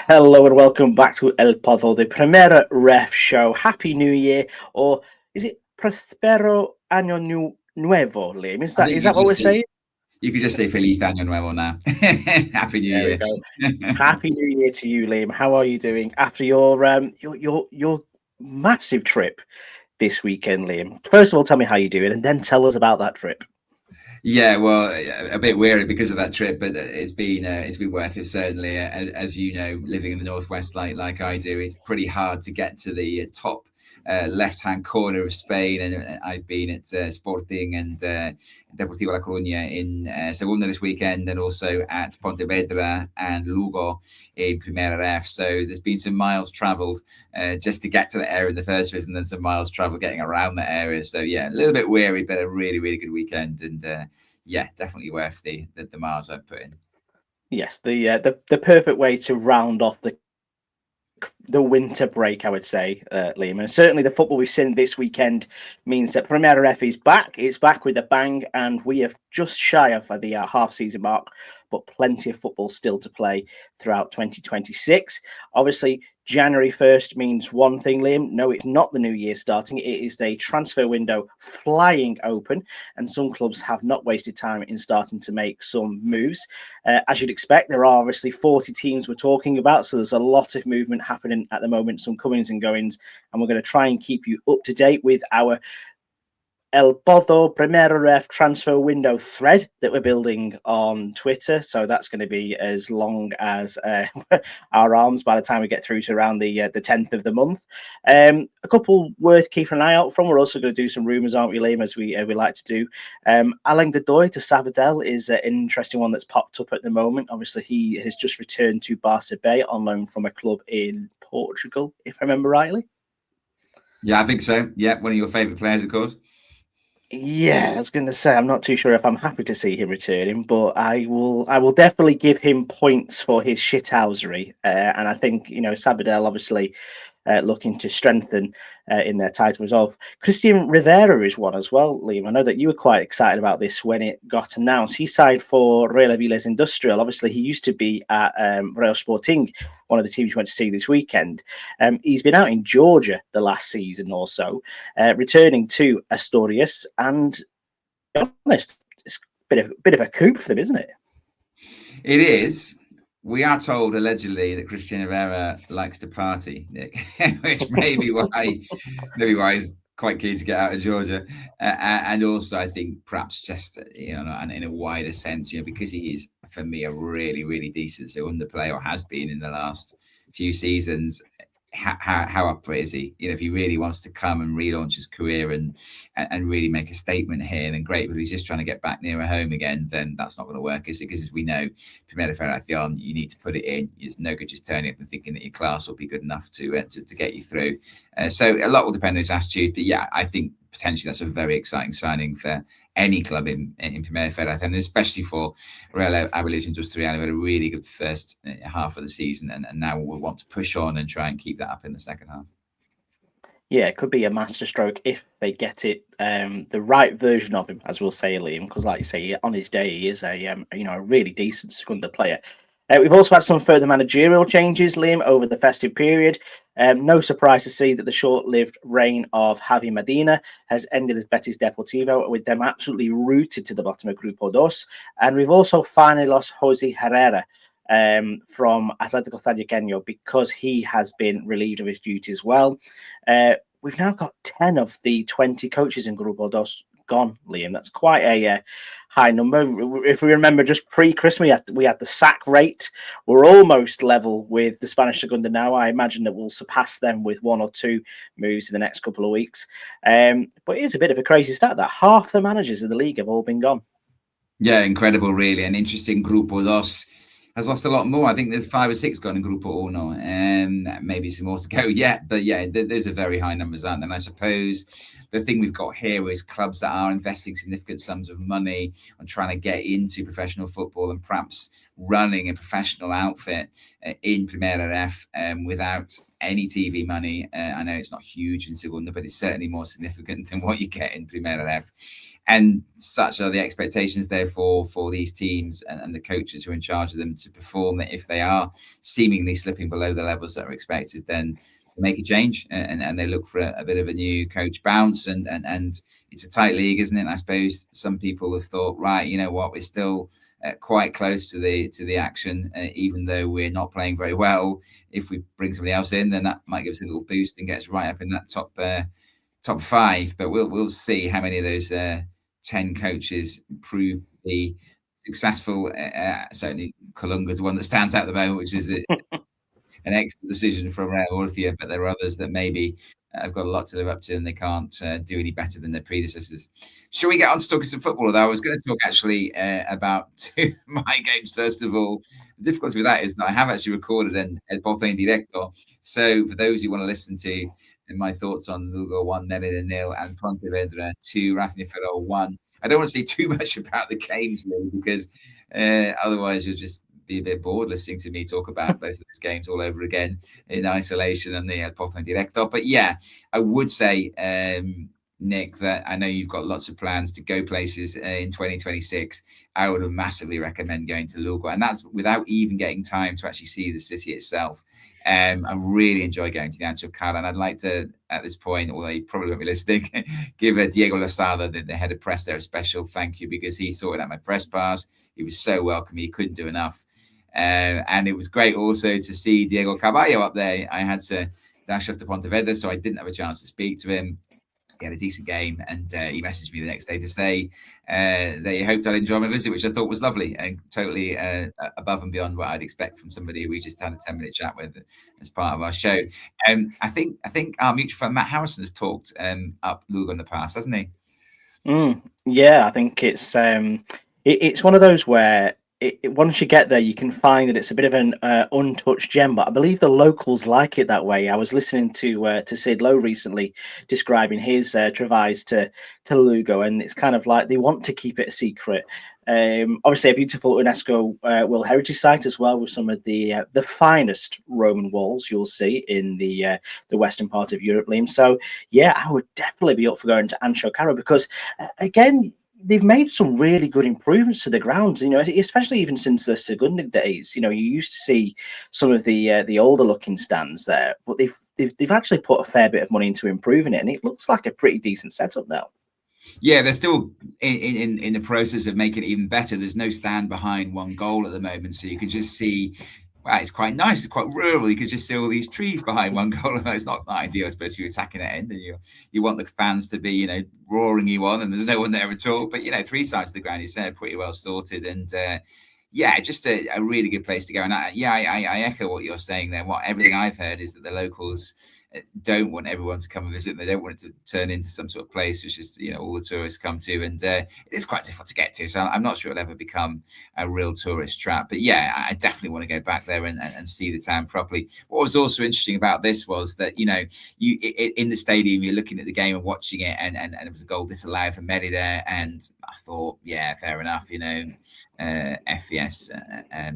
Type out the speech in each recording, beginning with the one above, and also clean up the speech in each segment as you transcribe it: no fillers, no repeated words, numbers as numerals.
Hello and welcome back to El Podo, the Primera REF show. Happy New Year, or is it Prospero Nuevo, Liam? Is I that think is that what we're saying? you could just say Feliz Año Nuevo now. Happy New There we Year. go. Happy New Year to you, Liam. How are you doing after your massive trip this weekend, Liam? First of all, tell me how you're doing, and then tell us about that trip. Yeah, well, a bit weary because of that trip, but it's been worth it certainly. As you know, living in the northwest like I do, it's pretty hard to get to the top left-hand corner of Spain, and I've been at Sporting and Deportivo La Coruña in Segunda this weekend, and also at Pontevedra and Lugo in Primera RFEF. So there's been some miles travelled just to get to the area in the first place, and then some miles travelled getting around the area. So yeah, a little bit weary, but a really, really good weekend, and yeah, definitely worth the miles I've put in. Yes, the perfect way to round off the winter break, I would say, Liam. And certainly the football we've seen this weekend means that Primera F is back. It's back with a bang, and we are just shy of the half-season mark, but plenty of football still to play throughout 2026. Obviously, January 1st means one thing, Liam. No, it's not the new year starting. It is the transfer window flying open, and some clubs have not wasted time in starting to make some moves. As you'd expect, there are obviously 40 teams we're talking about, so there's a lot of movement happening at the moment, some comings and goings, and we're going to try and keep you up to date with our El Podo Primera REF transfer window thread that we're building on Twitter. So that's going to be as long as our arms by the time we get through to around the 10th of the month. A couple worth keeping an eye out from. We're also going to do some rumours, aren't we, Liam, as we like to do. Alain Godoy to Sabadell is an interesting one that's popped up at the moment. Obviously, he has just returned to Barça Bay on loan from a club in Portugal, if I remember rightly. Yeah, I think so. Yeah, one of your favourite players, of course. Yeah, I was going to say I'm not too sure if I'm happy to see him returning, but I will definitely give him points for his shithousery. And I think Sabadell obviously looking to strengthen in their title resolve. Christian Rivera is one as well, Liam. I know that you were quite excited about this when it got announced. He signed for Real Avilés Industrial. Obviously, he used to be at Real Sporting, one of the teams you went to see this weekend. He's been out in Georgia the last season or so, returning to Asturias, and to be honest, it's a bit of a coup for them, isn't it? It is. We are told allegedly that Christian Rivera likes to party, Nick, which may be why he's quite keen to get out of Georgia, and also I think perhaps just and in a wider sense, because he is for me a really, really decent under player, or has been in the last few seasons. How up for it is he? If he really wants to come and relaunch his career and really make a statement here, then great. But if he's just trying to get back nearer home again, then that's not going to work, is it? Because as we know, Primera Federacion, you need to put it in. It's no good just turning up and thinking that your class will be good enough to get you through. So a lot will depend on his attitude. But yeah, I think potentially that's a very exciting signing for any club in Primera Federacion, and especially for Real Avilés Industrial. They've had a really good first half of the season, and now we'll want to push on and try and keep that up in the second half. Yeah, it could be a masterstroke if they get it the right version of him, as we'll say, Liam. Because, like you say, on his day, he is a really decent second player. We've also had some further managerial changes, Liam, over the festive period. No surprise to see that the short-lived reign of Javi Medina has ended as Betis Deportivo, with them absolutely rooted to the bottom of Grupo 2. And we've also finally lost Jose Herrera from Atlético Tadiqueño because he has been relieved of his duty as well. We've now got 10 of the 20 coaches in Grupo 2 gone, Liam. That's quite a high number. If we remember, just pre-Christmas, we had the sack rate. We're almost level with the Spanish Segunda now. I imagine that we'll surpass them with one or two moves in the next couple of weeks. But it is a bit of a crazy stat that half the managers in the league have all been gone. Yeah, incredible, really. An interesting Grupo 2 has lost a lot more. I think there's 5 or 6 gone in Grupo 1, and maybe some more to go yet. But yeah, there's a very high numbers out. And I suppose the thing we've got here is clubs that are investing significant sums of money on trying to get into professional football and perhaps running a professional outfit in Primera RF without any TV money. I know it's not huge in Segunda, but it's certainly more significant than what you get in Primera F. And such are the expectations, therefore, for these teams and the coaches who are in charge of them to perform, that if they are seemingly slipping below the levels that are expected, then they make a change and they look for a bit of a new coach bounce. And it's a tight league, isn't it? And I suppose some people have thought, right, you know what, we're still quite close to the action, even though we're not playing very well. If we bring somebody else in, then that might give us a little boost and get us right up in that top 5. But we'll see how many of those 10 coaches prove to be successful. Certainly Colunga's the one that stands out at the moment, which is an excellent decision from Murcia, but there are others that maybe have got a lot to live up to and they can't do any better than their predecessors. Shall we get on to talking some football? Although I was going to talk actually about 2 my games first of all. The difficulty with that is that I have actually recorded an El Pozo en Directo. So for those who want to listen to my thoughts on Lugo 1, Nerida 0 and Pontevedra 2, Racing Ferrol 1, I don't want to say too much about the games really, because otherwise you'll just be a bit bored listening to me talk about both of those games all over again in isolation and the El Pozo en Directo. But yeah, I would say, Nick, that I know you've got lots of plans to go places in 2026. I would massively recommend going to Lugo, and that's without even getting time to actually see the city itself. I really enjoy going to the Ancho Cara, and I'd like to, at this point, although you probably won't be listening, give Diego Lozada, the head of press there, a special thank you, because he sorted out my press pass. He was so welcoming, he couldn't do enough. And it was great also to see Diego Carballo up there. I had to dash off to Pontevedra, so I didn't have a chance to speak to him. He had a decent game, and he messaged me the next day to say they hoped I'd enjoy my visit, which I thought was lovely and totally above and beyond what I'd expect from somebody we just had a 10-minute chat with as part of our show. I think our mutual friend Matt Harrison has talked up Lugo in the past, hasn't he? Yeah, I think it's one of those where once you get there, you can find that it's a bit of an untouched gem, but I believe the locals like it that way. I was listening to Sid Lowe recently describing his travails to Lugo, and it's kind of like they want to keep it a secret. Obviously, a beautiful UNESCO World Heritage Site as well, with some of the finest Roman walls you'll see in the western part of Europe, Liam. So, yeah, I would definitely be up for going to Ancho Cara because, again, they've made some really good improvements to the grounds, you know, especially even since the Segunda days. You know, you used to see some of the older looking stands there, but they've actually put a fair bit of money into improving it, and it looks like a pretty decent setup now. Yeah, they're still in the process of making it even better. There's no stand behind one goal at the moment, so you can just see. Wow, it's quite nice. It's quite rural. You could just see all these trees behind one goal. It's not ideal, I suppose, if you're attacking that end and you want the fans to be, you know, roaring you on, and there's no one there at all. But, you know, 3 sides of the ground, you said, pretty well sorted. And, yeah, just a really good place to go. And I echo what you're saying there. Everything I've heard is that the locals don't want everyone to come and visit. They don't want it to turn into some sort of place which is, you know, all the tourists come to, and it is quite difficult to get to. So I'm not sure it'll ever become a real tourist trap. But yeah, I definitely want to go back there and see the town properly. What was also interesting about this was that, you know, you in the stadium, you're looking at the game and watching it, and it was a goal disallowed for Merida, and I thought, yeah, fair enough, you know. FES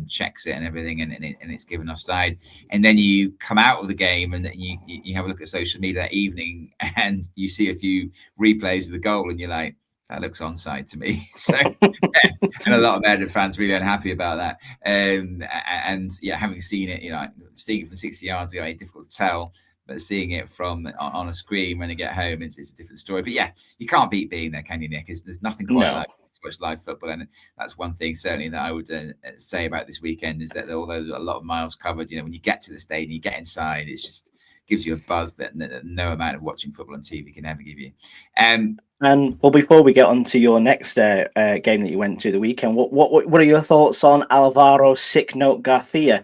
checks it and everything, and it's given offside. And then you come out of the game and you have a look at social media that evening, and you see a few replays of the goal, and you're like, that looks onside to me. So, and a lot of Madrid fans really unhappy about that. And yeah, having seen it, you know, seeing it from 60 yards ago, it's difficult to tell. But seeing it from on a screen when you get home, it's a different story. But yeah, you can't beat being there, can you, Nick? There's nothing quite like to watch live football, and that's one thing certainly that I would say about this weekend is that although there's a lot of miles covered, you know, when you get to the stadium, you get inside, it just gives you a buzz that no amount of watching football on TV can ever give you. And well, before we get on to your next game that you went to the weekend, what are your thoughts on Alvaro Sick Note Garcia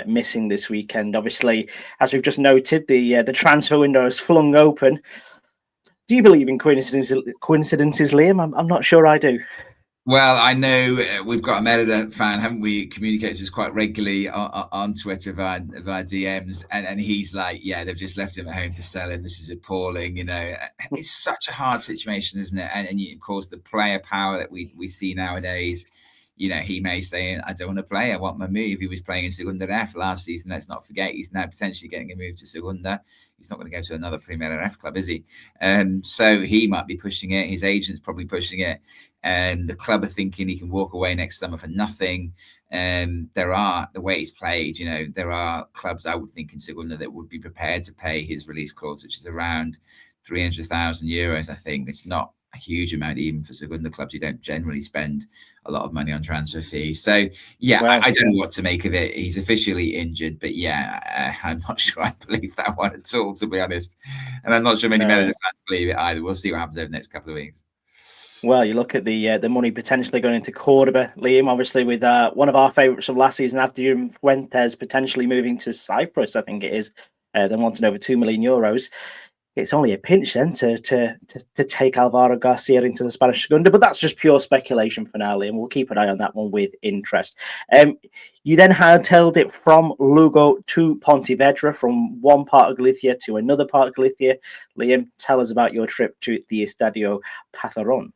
missing this weekend? Obviously, as we've just noted, the transfer window is flung open. Do you believe in coincidences, Liam? I'm not sure I do. Well, I know we've got a Merida fan, haven't we? Communicates us quite regularly on Twitter via DMs, and he's like, "Yeah, they've just left him at home to sell him. This is appalling." You know, it's such a hard situation, isn't it? And of course, the player power that we see nowadays. he may say, I don't want to play, I want my move. He was playing in Segunda F last season. Let's not forget, he's now potentially getting a move to Segunda. He's not going to go to another Primera F club, is he? So he might be pushing it. His agent's probably pushing it. And the club are thinking he can walk away next summer for nothing. There are, the way he's played, there are clubs I would think in Segunda that would be prepared to pay his release clause, which is around 300,000 euros. I think it's not a huge amount even for Segunda clubs. You don't generally spend a lot of money on transfer fees. So yeah, well, I don't know what to make of it. He's officially injured, but yeah, I'm not sure I believe that one at all, to be honest. And I'm not sure many Melody fans believe it either. We'll see what happens over the next couple of weeks. Well, you look at the money potentially going into Cordoba, Liam, obviously with one of our favourites from last season, Abdiel Fuentes, potentially moving to Cyprus, I think it is, then wanting over €2 million. It's only a pinch then to take Alvaro Garcia into the Spanish Segunda, but that's just pure speculation for now, Liam. We'll keep an eye on that one with interest. You then hightailed it from Lugo to Pontevedra, from one part of Galicia to another part of Galicia. Liam, tell us about your trip to the Estadio Pazarón.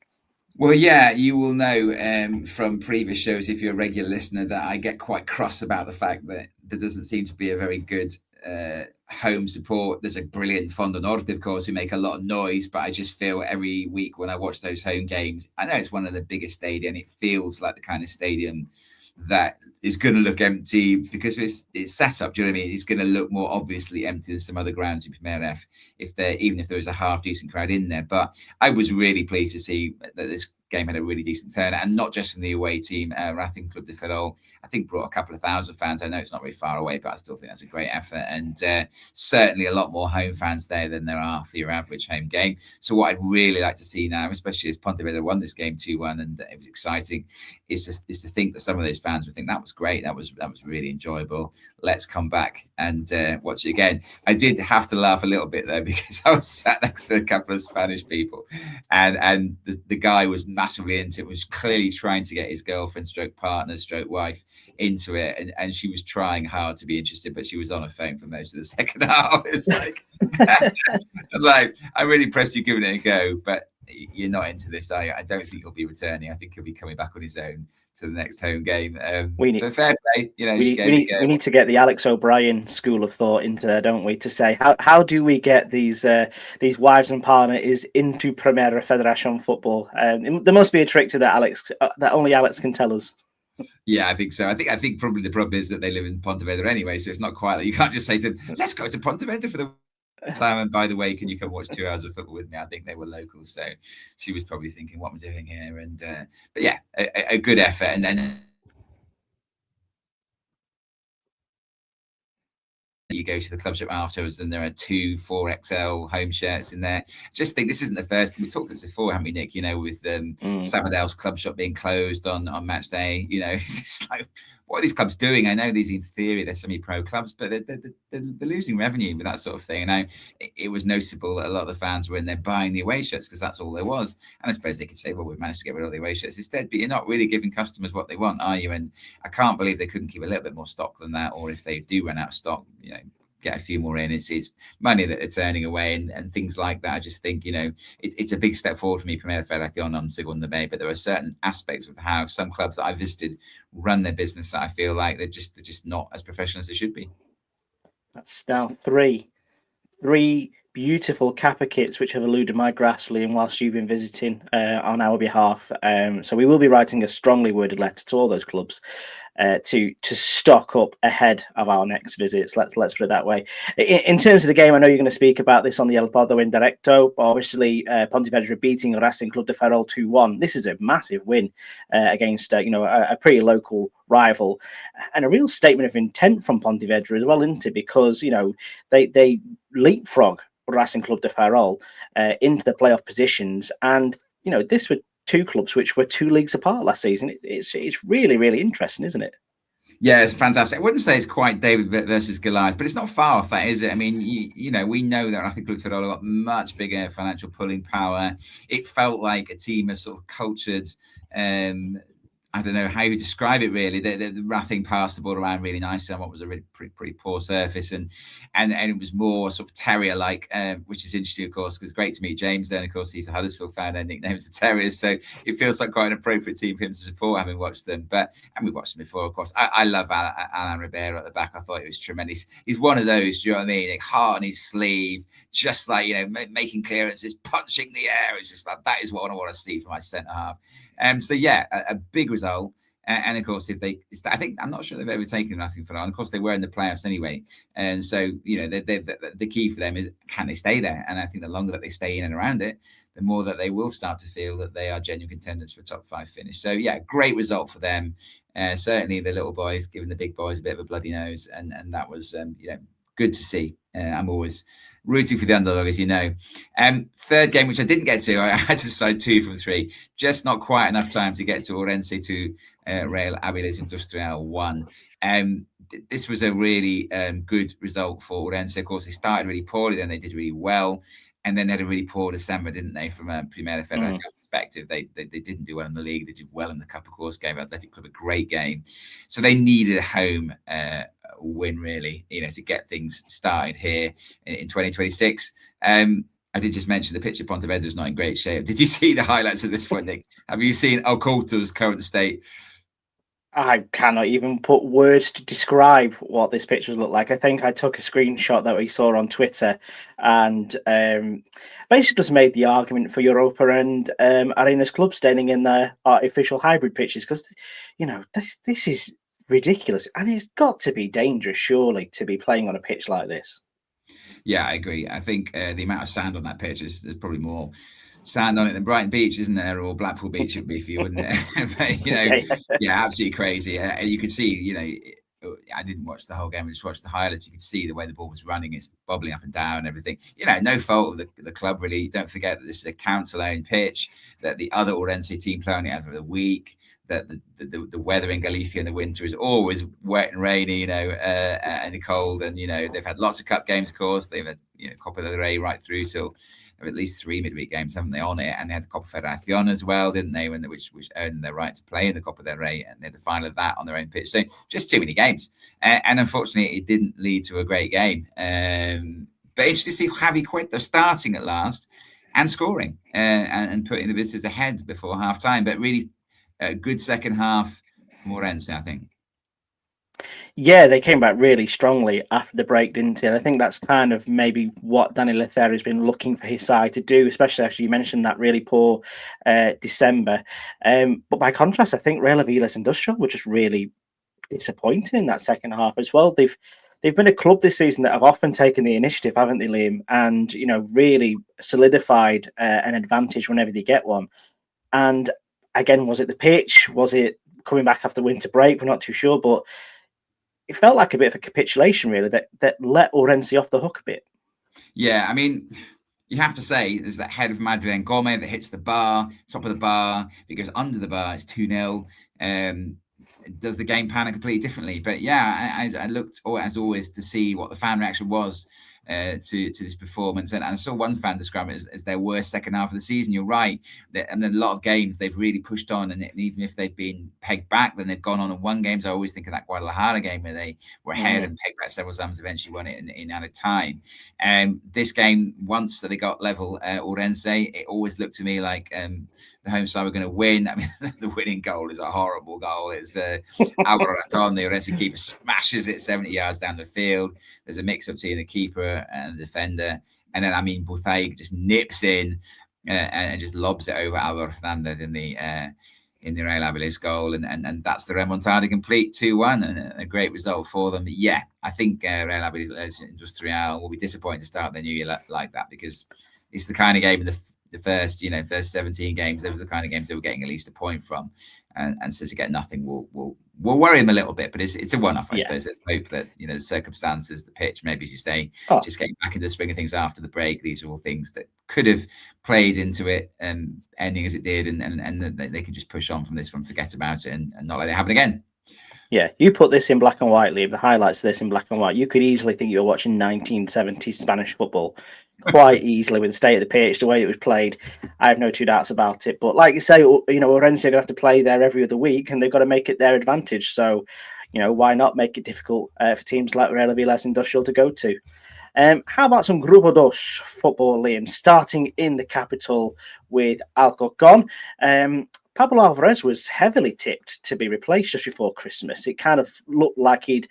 Well, yeah, you will know from previous shows, if you're a regular listener, that I get quite cross about the fact that there doesn't seem to be a very good home support. There's a brilliant Fondo Norte, of course, who make a lot of noise, but I just feel every week when I watch those home games, I know it's one of the biggest stadiums. It feels like the kind of stadium that is going to look empty because it's set up. Do you know what I mean? It's going to look more obviously empty than some other grounds in Primera F, even if there was a half decent crowd in there. But I was really pleased to see that this game had a really decent turnout, and not just from the away team. Racing Club de Ferrol, I think, brought a couple of thousand fans. I know it's not very far away, but I still think that's a great effort, and certainly a lot more home fans there than there are for your average home game. So what I'd really like to see now, especially as Pontevedra won this game 2-1 and it was exciting, is to think that some of those fans would think that was great, that was really enjoyable. Let's come back and watch it again. I did have to laugh a little bit there because I was sat next to a couple of Spanish people, and the guy was massively into it, was clearly trying to get his girlfriend stroke partner stroke wife into it, and she was trying hard to be interested, but she was on her phone for most of the second half. It's like like, I'm really impressed you're giving it a go, but you're not into this. I don't think he'll be returning. I think he'll be coming back on his own to the next home game. But fair play, we need to get the Alex O'Brien school of thought into there, don't we? To say how do we get these wives and partners into Primera Federacion football? There must be a trick to that, Alex, that only Alex can tell us. Yeah, I think so. I think probably the problem is that they live in Pontevedra anyway, so it's not quite like you can't just say to them, let's go to Pontevedra for the time, and by the way, can you come watch 2 hours of football with me? I think they were locals, so she was probably thinking, what am I doing here? And but yeah, a good effort. And then you go to the club shop afterwards, and there are 2 4XL home shirts in there. Just think this isn't the first. We talked about this before, haven't we, Nick? With Sabadell's club shop being closed on match day. It's just like, what are these clubs doing? I know these, in theory, they're semi-pro clubs, but they're losing revenue with that sort of thing. And it was noticeable that a lot of the fans were in there buying the away shirts because that's all there was. And I suppose they could say, well, we've managed to get rid of the away shirts instead, but you're not really giving customers what they want, are you? And I can't believe they couldn't keep a little bit more stock than that, or if they do run out of stock, get a few more in. It's money that they're turning away and things like that. I just think, it's a big step forward for me, Primera Federacion on Segunda B, but there are certain aspects of how some clubs that I visited run their business that I feel like they're just not as professional as they should be. That's now three beautiful Kappa kits which have eluded my grasp, Liam, whilst you've been visiting on our behalf. So we will be writing a strongly worded letter to all those clubs to stock up ahead of our next visits. Let's put it that way. In terms of the game, I know you're going to speak about this on the El Pardo in Directo. Obviously, Pontevedra beating Racing Club de Ferrol 2-1. This is a massive win against a pretty local rival, and a real statement of intent from Pontevedra as well, isn't it? Because they leapfrog Racing Club de Ferrol into the playoff positions, and this were 2 clubs which were 2 leagues apart last season. It's really, really interesting, isn't it? Yeah, it's fantastic. I wouldn't say it's quite David versus Goliath, but it's not far off that, is it? I mean, we know that Racing Club de Ferrol got much bigger financial pulling power. It felt like a team of sort of cultured I don't know how you describe it really. The Rathing passed the ball around really nicely on what was a really pretty poor surface, and it was more sort of terrier like, which is interesting, of course, because great to meet James. Then, of course, he's a Huddersfield fan. Their nickname's the Terriers, so it feels like quite an appropriate team for him to support, having watched them. And we've watched them before, of course. I love Alan Ribeiro at the back. I thought it was tremendous. He's one of those, do you know what I mean? Like heart on his sleeve, just like, you know, making clearances, punching the air. It's just like, that is what I want to see from my centre half. So yeah, a big result. And of course, if they, I think, I'm not sure they've ever taken nothing for that. And of course, they were in the playoffs anyway. And so, you know, the key for them is, can they stay there? And I think the longer that they stay in and around it, the more that they will start to feel that they are genuine contenders for a top 5 finish. So yeah, great result for them. Certainly the little boys giving the big boys a bit of a bloody nose. And that was, you know, good to see. I'm always rooting for the underdog, as you know. Third game, which I didn't get to, I had to decide 2 from 3. Just not quite enough time to get to Orense 2, Real Avilés Industrial 1. This was a really good result for Orense. Of course, they started really poorly, then they did really well. And then they had a really poor December, didn't they? From a Primera Federacion perspective, they didn't do well in the league. They did well in the Cup, of course. Gave Athletic Club a great game, so they needed a home win, really, you know, to get things started here in 2026. I did just mention the pitch at Pontevedra is not in great shape. Did you see the highlights at this point, Nick? Have you seen Alcoto's current state? I cannot even put words to describe what this pictures look like. I think I took a screenshot that we saw on Twitter, and basically just made the argument for Europa and Arenas Club staying in their artificial hybrid pitches, because, you know, this is ridiculous, and it's got to be dangerous, surely, to be playing on a pitch like this. Yeah, I agree. I think the amount of sand on that pitch is probably more sand on it than Brighton Beach, isn't there? Or Blackpool Beach would be for you, wouldn't it? But, you know, yeah, absolutely crazy. And you could see, you know, I didn't watch the whole game. I just watched the highlights. You could see the way the ball was running. It's bobbling up and down and everything. You know, no fault of the club, really. Don't forget that this is a council-owned pitch, that the other Orense team play on it every week, that the weather in Galicia in the winter is always wet and rainy, you know, and cold. And, you know, they've had lots of cup games, of course. They've had, you know, Copa del Rey right through till at least 3 midweek games, haven't they, on it? And they had the Copa Federacion as well, didn't they? Which earned their right to play in the Copa del Rey, and they had the final of that on their own pitch. So just too many games. And unfortunately, it didn't lead to a great game. But interesting to see Javi Cueto starting at last and scoring and putting the visitors ahead before half time. But really, a good second half from Orense, I think. Yeah, they came back really strongly after the break, didn't they? And I think that's kind of maybe what Danny Lethera has been looking for his side to do, especially after you mentioned that really poor December. But by contrast, I think Real Avilés Industrial were just really disappointing in that second half as well. They've been a club this season that have often taken the initiative, haven't they, Liam? And, you know, really solidified an advantage whenever they get one. And again, was it the pitch? Was it coming back after winter break? We're not too sure, but it felt like a bit of a capitulation, really, that let Orense off the hook a bit. Yeah, I mean, you have to say there's that head of Madrilen Gomez that hits the bar, top of the bar. If it goes under the bar, it's 2-0. Does the game pan completely differently? But yeah, I looked, as always, to see what the fan reaction was to this performance, and I saw one fan describe it as their worst second half of the season. You're right, and in a lot of games they've really pushed on, and even if they've been pegged back, then they've gone on and won games. I always think of that Guadalajara game where they were ahead and pegged back several times, eventually won it in added time. This game, once they got level, Orense, it always looked to me like the home side were going to win. I mean, the winning goal is a horrible goal. It's Alvaro Raton, the Orense keeper, smashes it 70 yards down the field. There's a mix-up between the keeper and the defender. And then, I mean, Buthai just nips in and just lobs it over Alvaro Fernandez in the Real Avilés goal. And that's the remontada complete, 2-1, and a great result for them. But yeah, I think Real Avilés Industrial will be disappointed to start their new year like that, because it's the kind of game in the first 17 games, those are the kind of games they were getting at least a point from, and so to get nothing will worry them a little bit. But it's a one-off, I suppose. Let's hope that, you know, the circumstances, the pitch, maybe as you say, just getting back into the swing of things after the break. These are all things that could have played into it, ending as it did, and they can just push on from this one, forget about it, and not let it happen again. Yeah, you put this in black and white, Liam, the highlights of this in black and white. You could easily think you were watching 1970s Spanish football quite easily with the state of the pitch, the way it was played. I have no two doubts about it. But like you say, Orense are going to have to play there every other week and they've got to make it their advantage. So, why not make it difficult for teams like Real Vilas Industrial to go to? How about some Grupo Dos football, Liam, starting in the capital with Alcorcon? Pablo Alvarez was heavily tipped to be replaced just before Christmas. It kind of looked like he'd,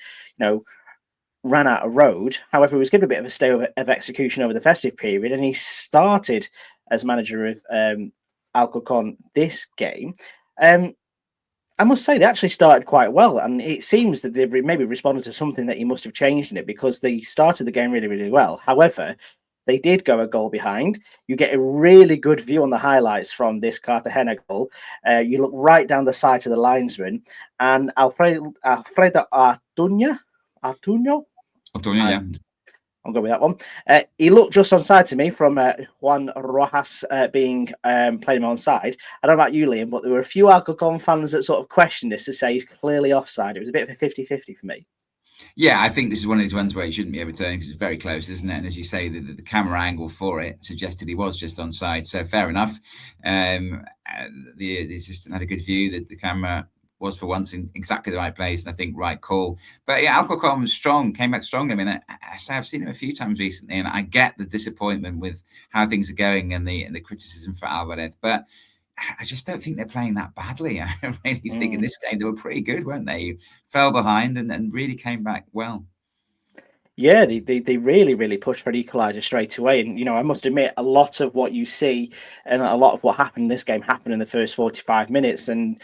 ran out of road. However, he was given a bit of a stay of execution over the festive period, and he started as manager of Alcorcon this game. I must say they actually started quite well, and it seems that they've maybe responded to something that he must have changed in it, because they started the game really, really well. However, they did go a goal behind. You get a really good view on the highlights from this Cartagena goal. You look right down the side to the linesman, and Alfredo Artuño, yeah. I'll go with that one. He looked just onside to me from Juan Rojas being playing him onside. I don't know about you, Liam, but there were a few Alcorcon fans that sort of questioned this to say he's clearly offside. It was a bit of a 50-50 for me. Yeah, I think this is one of these ones where he shouldn't be overturning because it's very close, isn't it? And as you say, the camera angle for it suggested he was just onside. So fair enough. The assistant had a good view that the camera was for once in exactly the right place, and I think right call. But yeah, Alcorcon was strong, came back strong. I mean, I've seen him a few times recently, and I get the disappointment with how things are going and the criticism for Alvarez, but I just don't think they're playing that badly. I really think in this game they were pretty good, weren't they? Fell behind and really came back well. Yeah, they really, really pushed for an equaliser straight away. And, I must admit, a lot of what you see and a lot of what happened in this game happened in the first 45 minutes. And,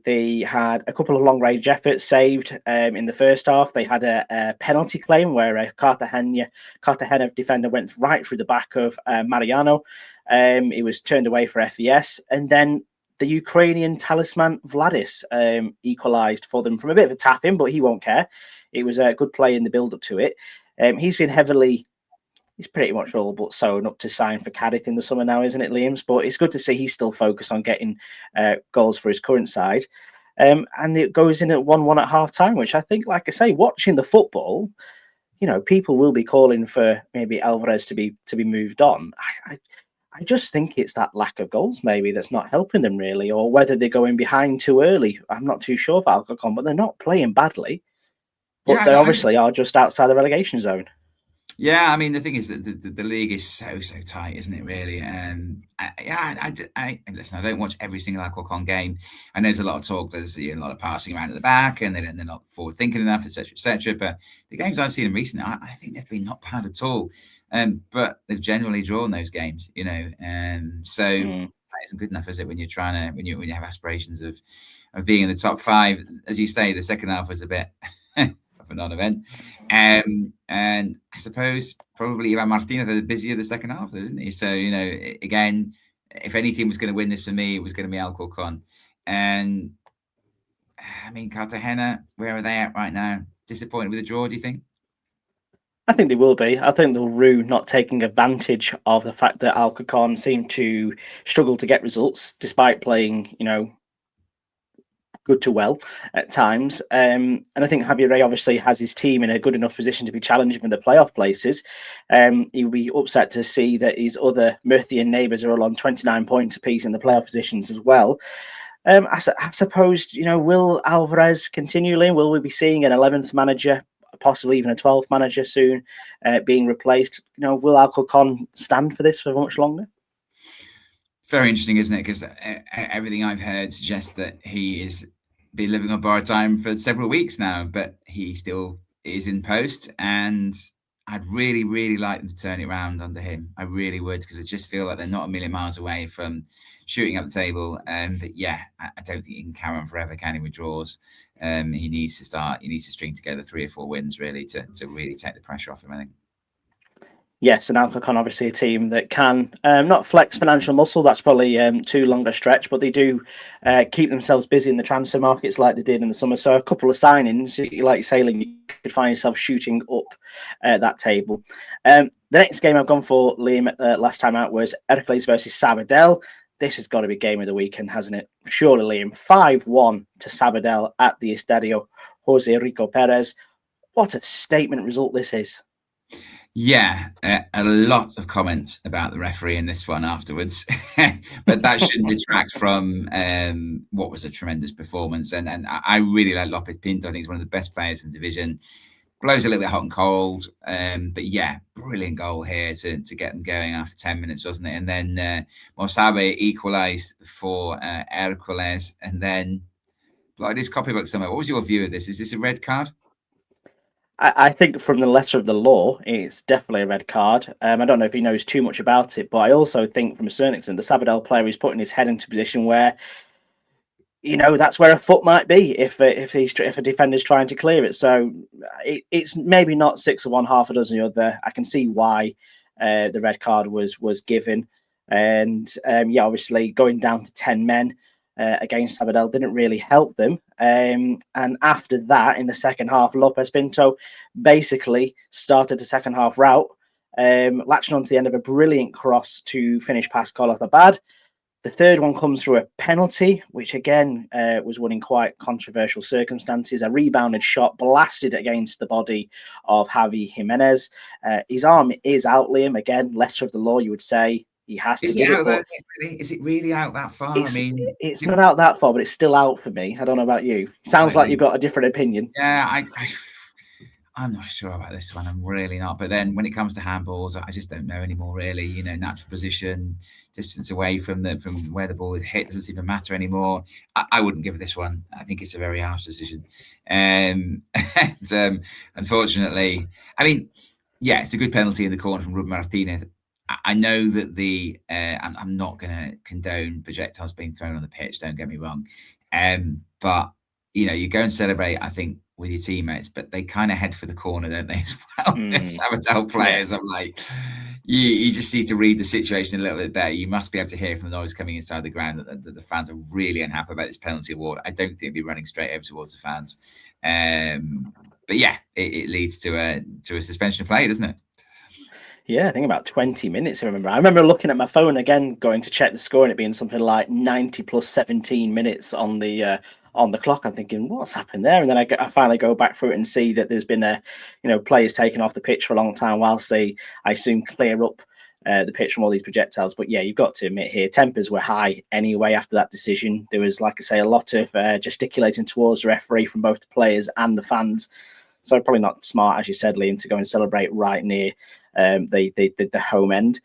they had a couple of long-range efforts saved in the first half. They had a penalty claim where a Cartagena defender went right through the back of Mariano. He was turned away for FES. And then the Ukrainian talisman Vladis equalised for them from a bit of a tap-in, but he won't care. It was a good play in the build-up to it. He's pretty much all but sewn up to sign for Cardiff in the summer now, isn't it, Liam's? But it's good to see he's still focused on getting goals for his current side. And it goes in at 1-1 at half-time, which I think, like I say, watching the football, people will be calling for maybe Alvarez to be moved on. I just think it's that lack of goals maybe that's not helping them really, or whether they're going behind too early. I'm not too sure for Alcorcon, but they're not playing badly. But they obviously are just outside the relegation zone. Yeah, I mean, the thing is that the league is so tight, isn't it, really? Listen, I don't watch every single Alcorcon game. I know there's a lot of talk, there's a lot of passing around at the back, and they're not forward-thinking enough, etc. But the games I've seen them recently, I think they've been not bad at all. But they've generally drawn those games, so that isn't good enough, is it, when you're trying to when you have aspirations of being in the top five? As you say, the second half was a bit of a non-event, and I suppose probably Ivan Martinez had busier the second half, isn't he? So again, if any team was going to win this for me, it was going to be Alcorcon. And I mean, Cartagena, where are they at right now? Disappointed with the draw, do you think? I think they will be. I think they'll rue not taking advantage of the fact that Alcorcon seem to struggle to get results despite playing, good to well at times. And I think Javier Rey obviously has his team in a good enough position to be challenging for the playoff places. He'll be upset to see that his other Murcian neighbours are all on 29 points apiece in the playoff positions as well. I suppose, will Alvarez continually, will we be seeing an 11th manager, possibly even a 12th manager soon being replaced? Will Alcorcon stand for this for much longer? Very interesting, isn't it? Because everything I've heard suggests that he is been living on borrowed time for several weeks now, but he still is in post, and I'd really, really like them to turn it around under him. I really would, because I just feel like they're not a million miles away from shooting up the table. But yeah, I don't think he can carry on forever, can he, with draws? He needs to start. He needs to string together 3 or 4 wins really to really take the pressure off him, I think. Yes, and Alcorcon obviously a team that can not flex financial muscle. That's probably too long a stretch, but they do keep themselves busy in the transfer markets like they did in the summer. So a couple of signings, like you say, you could find yourself shooting up that table. The next game I've gone for, Liam, last time out was Hércules versus Sabadell. this has got to be game of the weekend, hasn't it? Surely, Liam. 5-1 to Sabadell at the Estadio Jose Rico Perez. What a statement result this is. Yeah, a lot of comments about the referee in this one afterwards, but that shouldn't detract from what was a tremendous performance. And I really like Lopez Pinto. I think he's one of the best players in the division. Blows a little bit hot and cold, but yeah, brilliant goal here to get them going after 10 minutes, wasn't it? And then Mosabe equalised for Hércules, and then like this copybook somewhere. What was your view of this? Is this a red card? I think from the letter of the law, it's definitely a red card. I don't know if he knows too much about it, but I also think from a certain extent, the Sabadell player is putting his head into a position where, that's where a foot might be if a defender's trying to clear it. So it's maybe not 6 of one, half a dozen the other. I can see why the red card was given. And obviously going down to 10 men against Sabadell didn't really help them. And after that, in the second half, Lopez Pinto basically started the second half route, latching on to the end of a brilliant cross to finish past Kolothabad. The third one comes through a penalty, which again was won in quite controversial circumstances. A rebounded shot blasted against the body of Javi Jimenez. His arm is out, Liam. Again, letter of the law, you would say. He has to do it. But Is it really out that far? It's not out that far, but it's still out for me. I don't know about you. Sounds like you've got a different opinion. Yeah, I'm not sure about this one. I'm really not. But then when it comes to handballs, I just don't know anymore, really. Natural position, distance away from where the ball is hit doesn't seem to matter anymore. I wouldn't give this one. I think it's a very harsh decision. And unfortunately, it's a good penalty in the corner from Ruben Martinez. I know that I'm not going to condone projectiles being thrown on the pitch, don't get me wrong. But, you go and celebrate, I think, with your teammates, but they kind of head for the corner, don't they, as well? Sabadell players, I'm like, you just need to read the situation a little bit better. You must be able to hear from the noise coming inside the ground that the fans are really unhappy about this penalty award. I don't think it'd be running straight over towards the fans. But yeah, it leads to a suspension of play, doesn't it? Yeah, I think about 20 minutes, I remember. I remember looking at my phone again, going to check the score, and it being something like 90 plus 17 minutes on the clock. I'm thinking, what's happened there? And then I finally go back through it and see that there's been players taken off the pitch for a long time whilst they, I assume, clear up the pitch from all these projectiles. But yeah, you've got to admit here, tempers were high anyway after that decision. There was, like I say, a lot of gesticulating towards the referee from both the players and the fans. So probably not smart, as you said, Liam, to go and celebrate right near the home end.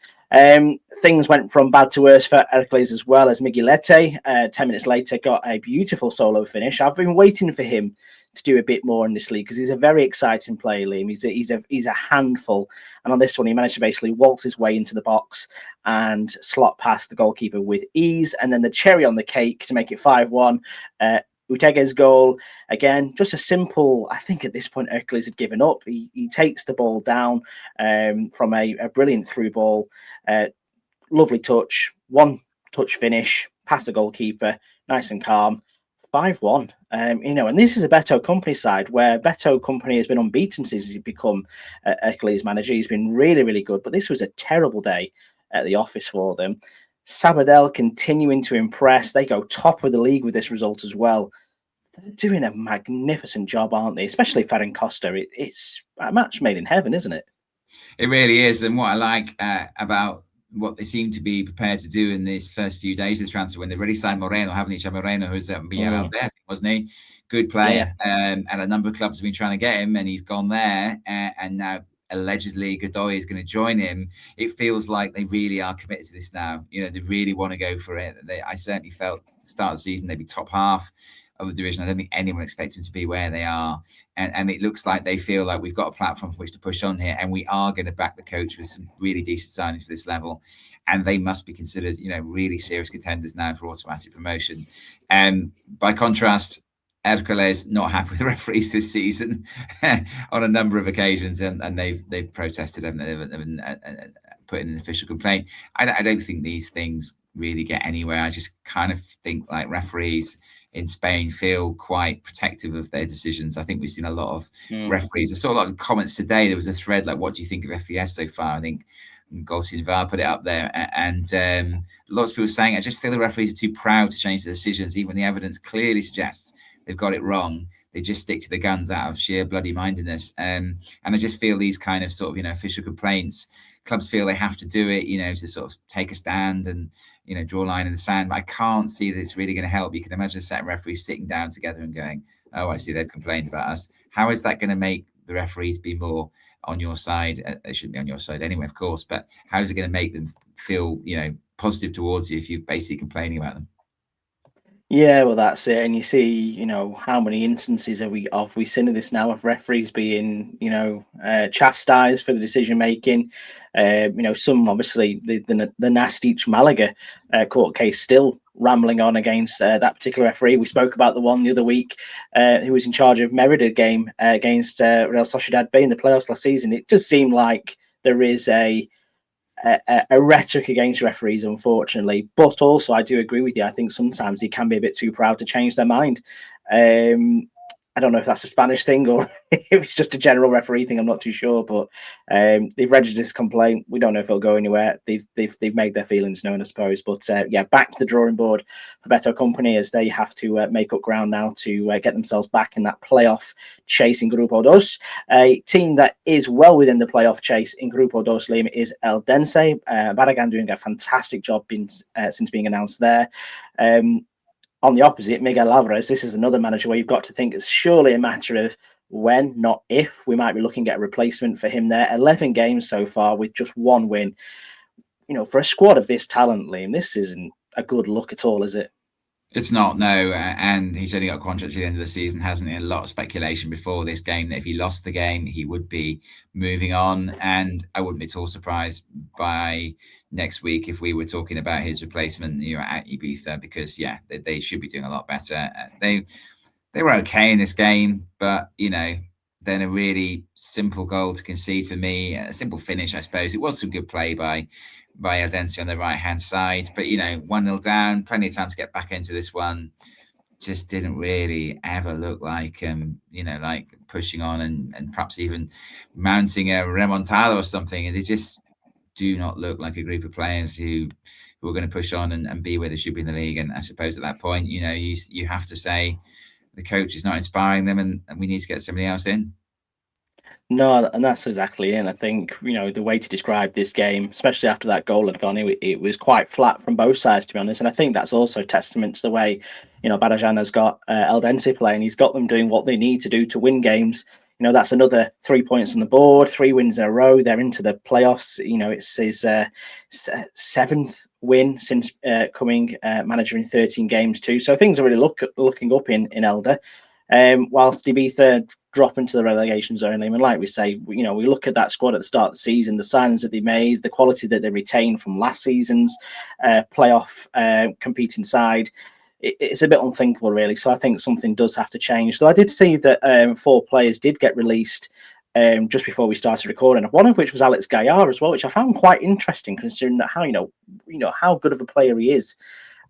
Things went from bad to worse for Hércules as well, as Miguelete 10 minutes later got a beautiful solo finish. I've been waiting for him to do a bit more in this league because he's a very exciting player, Liam. He's a handful, and on this one he managed to basically waltz his way into the box and slot past the goalkeeper with ease. And then the cherry on the cake to make it 5-1. Utege's goal, again, just a simple, I think at this point Hércules had given up. He takes the ball down from a brilliant through ball. Lovely touch, one touch finish, past the goalkeeper, nice and calm. 5-1. And this is a Beto Company side where Beto Company has been unbeaten since he's become Hércules manager. He's been really, really good, but this was a terrible day at the office for them. Sabadell continuing to impress. They go top of the league with this result as well. They're doing a magnificent job, aren't they? Especially Ferran Costa. It's a match made in heaven, isn't it? It really is. And what I like about what they seem to be prepared to do in these first few days of the transfer, when they've already signed Moreno, haven't they? Moreno, who's at Villarreal, wasn't he? Good player. Yeah. And a number of clubs have been trying to get him, and he's gone there. And now allegedly Godoy is going to join him. It feels like they really are committed to this now. They really want to go for it. I certainly felt at the start of the season they'd be top half of the division. I don't think anyone expected them to be where they are. And it looks like they feel like we've got a platform for which to push on here, and we are going to back the coach with some really decent signings for this level. And they must be considered, really serious contenders now for automatic promotion. By contrast, Hércules not happy with the referees this season on a number of occasions, and they've protested, haven't they? They've put in an official complaint. I don't think these things really get anywhere. I just kind of think like referees in Spain feel quite protective of their decisions. I think we've seen a lot of referees. I saw a lot of comments today. There was a thread like, "What do you think of FES so far?" I think Golsinvar put it up there, and lots of people saying, I just feel the referees are too proud to change the decisions, even when the evidence clearly suggests they've got it wrong. They just stick to the guns out of sheer bloody mindedness. And I just feel these kind of sort of, official complaints, clubs feel they have to do it, to sort of take a stand and, draw a line in the sand. But I can't see that it's really going to help. You can imagine a set of referees sitting down together and going, oh, I see they've complained about us. How is that going to make the referees be more on your side? They shouldn't be on your side anyway, of course, but how is it going to make them feel, positive towards you if you're basically complaining about them? Yeah, well, that's it. And you see, how many instances have we seen of this now, of referees being, chastised for the decision making. Some obviously the Nastich Malaga court case still rambling on against that particular referee. We spoke about the one the other week who was in charge of Merida game against Real Sociedad B in the playoffs last season. It does seem like there is a rhetoric against referees, unfortunately, but also I do agree with you. I think sometimes they can be a bit too proud to change their mind. I don't know if that's a Spanish thing or if it's just a general referee thing. I'm not too sure, but they've registered this complaint. We don't know if it'll go anywhere. They've made their feelings known, I suppose. But back to the drawing board for Beto Company, as they have to make up ground now to get themselves back in that playoff chase in Grupo Dos. A team that is well within the playoff chase in Grupo Dos, Liam, is Eldense. Barragan doing a fantastic job since being announced there. On the opposite, Miguel Alvarez, this is another manager where you've got to think it's surely a matter of when, not if, we might be looking at a replacement for him there. 11 games so far with just one win. For a squad of this talent, Liam, this isn't a good look at all, is it? It's not, no. And he's only got a contract to the end of the season, hasn't he? A lot of speculation before this game that if he lost the game, he would be moving on. And I wouldn't be at all surprised by next week if we were talking about his replacement, at Ibiza, because, they should be doing a lot better. They were okay in this game, but, then a really simple goal to concede for me, a simple finish, I suppose. It was some good play by Eldense on the right-hand side. But, 1-0 down, plenty of time to get back into this one. Just didn't really ever look like, like pushing on and perhaps even mounting a remontada or something. And they just do not look like a group of players who are going to push on and be where they should be in the league. And I suppose at that point, you have to say the coach is not inspiring them and we need to get somebody else in. No, and that's exactly it. And I think, the way to describe this game, especially after that goal had gone, it was quite flat from both sides, to be honest. And I think that's also testament to the way, Barragan has got Eldense playing. He's got them doing what they need to do to win games. That's another 3 points on the board, 3 wins in a row. They're into the playoffs. It's his 7th win since coming manager in 13 games too. So things are really looking up in Elda. Whilst Ibiza drop into the relegation zone, and like we say, we look at that squad at the start of the season, the signings that they made, the quality that they retained from last season's playoff competing side. It's a bit unthinkable, really. So I think something does have to change. So I did see that 4 players did get released just before we started recording. One of which was Alex Gallar as well, which I found quite interesting, considering that how good of a player he is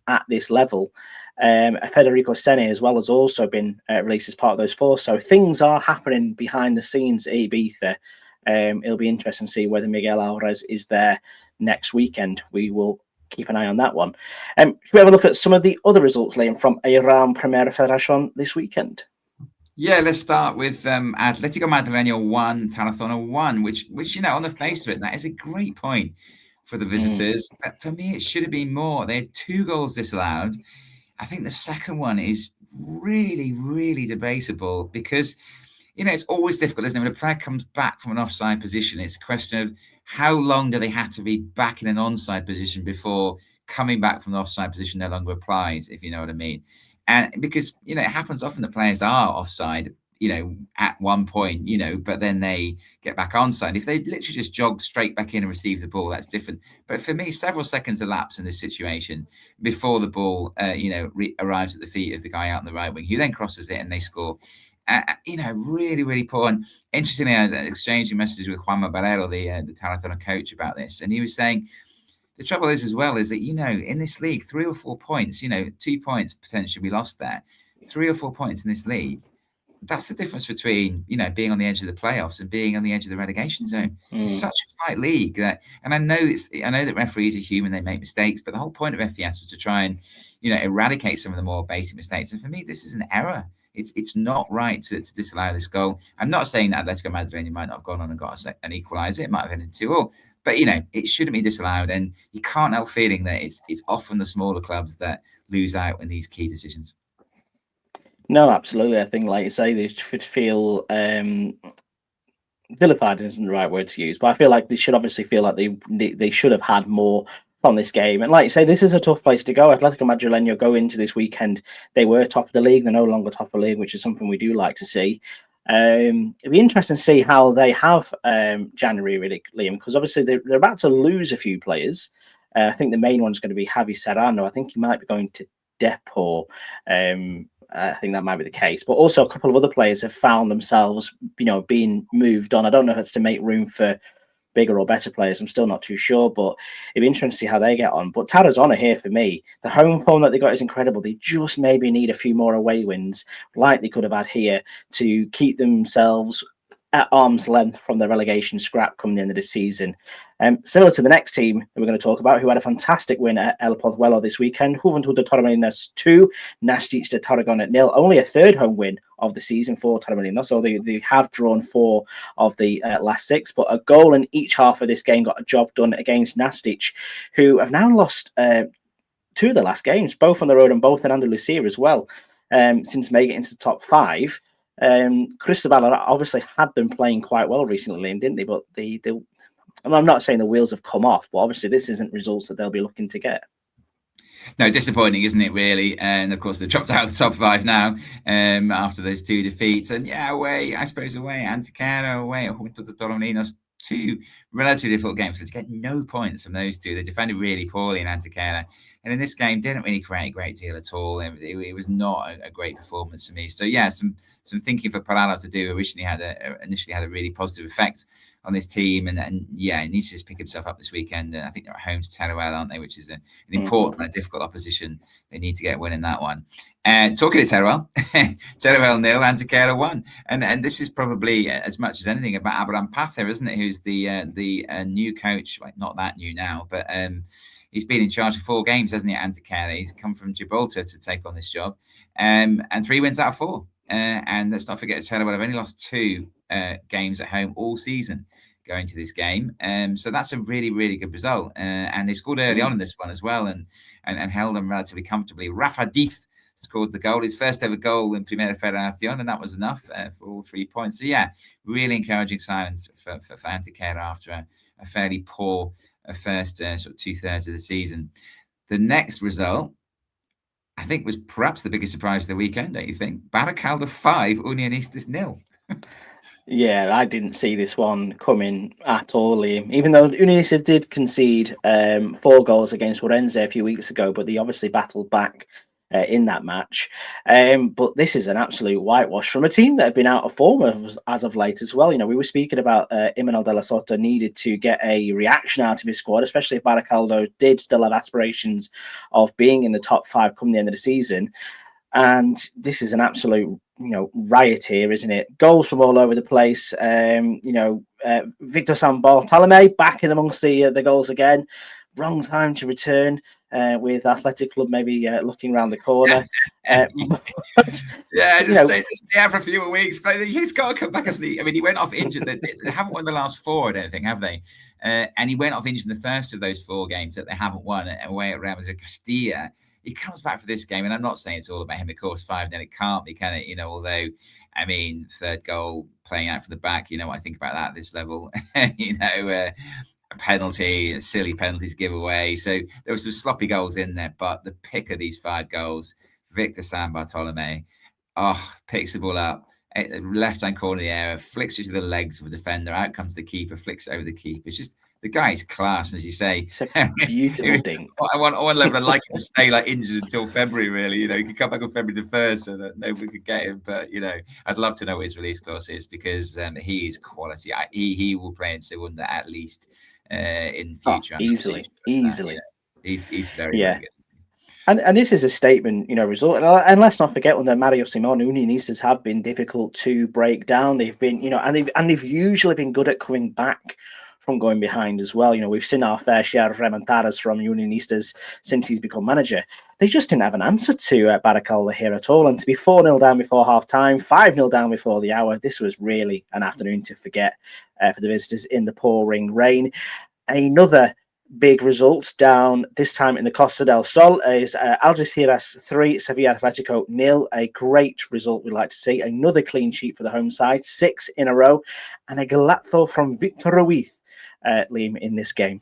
at this level. Federico Sene as well has also been released as part of those 4. So things are happening behind the scenes at Ibiza. It'll be interesting to see whether Miguel Alvarez is there next weekend. We will keep an eye on that one. Should we have a look at some of the other results, Liam, from around Primera Federacion this weekend? Yeah, let's start with Atlético Madrileño 1, Tarazona 1, which on the face of it, that is a great point for the visitors. But for me, it should have been more. They had 2 goals disallowed. I think the second one is really, really debatable because, it's always difficult, isn't it? When a player comes back from an offside position, it's a question of how long do they have to be back in an onside position before coming back from the offside position no longer applies, if you know what I mean. And because, it happens often that players are offside, at one point, but then they get back onside. If they literally just jog straight back in and receive the ball, that's different. But for me, several seconds elapse in this situation before the ball, arrives at the feet of the guy out on the right wing, who then crosses it and they score. Really, really poor. And interestingly, I was exchanging messages with Juanma Barrero, the Tarazona coach, about this. And he was saying, the trouble is as well is that, in this league, 3 or 4 points, 2 points potentially we lost there. 3 or 4 points in this league that's the difference between, being on the edge of the playoffs and being on the edge of the relegation zone. It's such a tight league that, and I know that referees are human, they make mistakes, but the whole point of FES was to try and, eradicate some of the more basic mistakes. And for me, this is an error. It's not right to disallow this goal. I'm not saying that Atletico Madrid might not have gone on and got an equaliser. It might have ended 2-2. But, it shouldn't be disallowed. And you can't help feeling that it's often the smaller clubs that lose out in these key decisions. No, absolutely. I think, like you say, they should feel vilified isn't the right word to use, but I feel like they should obviously feel like they should have had more from this game. And like you say, this is a tough place to go. Atletico Madrileño go into this weekend. They were top of the league. They're no longer top of the league, which is something we do like to see. It'd be interesting to see how they have January, really, Liam, because obviously they're about to lose a few players. I think the main one's going to be Javi Serrano. I think he might be going to Depor. I think that might be the case, but also a couple of other players have found themselves, being moved on. I don't know if it's to make room for bigger or better players. I'm still not too sure, but it'd be interesting to see how they get on. But Tarazona here for me, the home form that they got is incredible. They just maybe need a few more away wins, like they could have had here, to keep themselves at arm's length from the relegation scrap come the end of the season. Similar to the next team that we're going to talk about, who had a fantastic win at El Pozuelo this weekend, Juventud de Torremolinos 2, Nastic de Tarragona 0. Only a third home win of the season for Torremolinos, so they have drawn 4 of the last 6, but a goal in each half of this game got a job done against Nastic, who have now lost 2 of the last games, both on the road and both in Andalusia as well, since making it into the top 5. Cristobal obviously had them playing quite well recently, didn't they? But I'm not saying the wheels have come off, but obviously this isn't results that they'll be looking to get. No, disappointing, isn't it, really? And of course, they're dropped out of the top 5 now after those 2 defeats. And away, Antequera away at Juventud de Torremolinos. 2 relatively difficult games, but to get no points from those 2. They defended really poorly in Antequera, and in this game didn't really create a great deal at all. It was not a great performance for me. So some thinking for Paralo to do. Initially had a really positive effect on this team, and he needs to just pick himself up this weekend. I think they're at home to Teruel, aren't they? Which is an important and difficult opposition. They need to get a win in that one. Talking to Teruel, Teruel 0, Antequera 1, and this is probably as much as anything about Abraham Pather, isn't it? Who's the new coach? Well, not that new now, but he's been in charge of 4 games, hasn't he? At Antequera, he's come from Gibraltar to take on this job, and 3 wins out of 4. And let's not forget, Teruel have only lost 2 games at home all season going to this game. So that's a really, really good result. And they scored early on in this one as well, and held them relatively comfortably. Rafa Diz scored the goal, his first ever goal in Primera Federacion, and that was enough for all 3 points. So really encouraging signs for Antequera after a fairly poor first sort of 2/3 of the season. The next result, I think, was perhaps the biggest surprise of the weekend, don't you think? Baracaldo 5, Unionistas 0. Yeah, I didn't see this one coming at all, Liam. Even though Unionistas did concede 4 goals against Orense a few weeks ago, but they obviously battled back in that match. But this is an absolute whitewash from a team that have been out of form as of late as well. We were speaking about Imanol de la Sota needed to get a reaction out of his squad, especially if Baracaldo did still have aspirations of being in the top 5 come the end of the season. And this is an absolute, riot here, isn't it? Goals from all over the place. Victor San Bartolome back in amongst the goals again. Wrong time to return with Athletic Club maybe looking around the corner. Stay out for a few more weeks. But he's got to come back. He went off injured. They haven't won the last 4, I don't think, have they? And he went off injured in the first of those 4 games that they haven't won away at Real Madrid Castilla. He comes back for this game, and I'm not saying it's all about him. Of course, 5, then it can't be, can it? Although, 3rd goal playing out for the back. What I think about that at this level. A penalty, silly penalties give away. So there were some sloppy goals in there, but the pick of these 5 goals, Victor San Bartolome, picks the ball up, left-hand corner of the area, flicks it to the legs of a defender, out comes the keeper, flicks it over the keeper. It's just, the guy's class, and as you say, it's a beautiful thing. I want level, I'd like him to stay injured until February, really. He could come back on February the 1st so that nobody could get him. But, I'd love to know what his release clause is, because he is quality. He will play in Segunda at least in future. Easily. He's very, very good. And this is a statement, result. And let's not forget, under Mario Simone, Unionistas have been difficult to break down. They've been, and they've usually been good at coming back from going behind as well. We've seen our fair share of remontadas from Unionistas since he's become manager. They just didn't have an answer to Baracaldo here at all. And to be 4-0 down before half-time, 5-0 down before the hour, this was really an afternoon to forget for the visitors in the pouring rain. Another big results down this time in the Costa del Sol is Algeciras 3, Sevilla Atletico 0. A great result we'd like to see. Another clean sheet for the home side, 6 in a row, and a golazo from Victor Ruiz, Liam, in this game.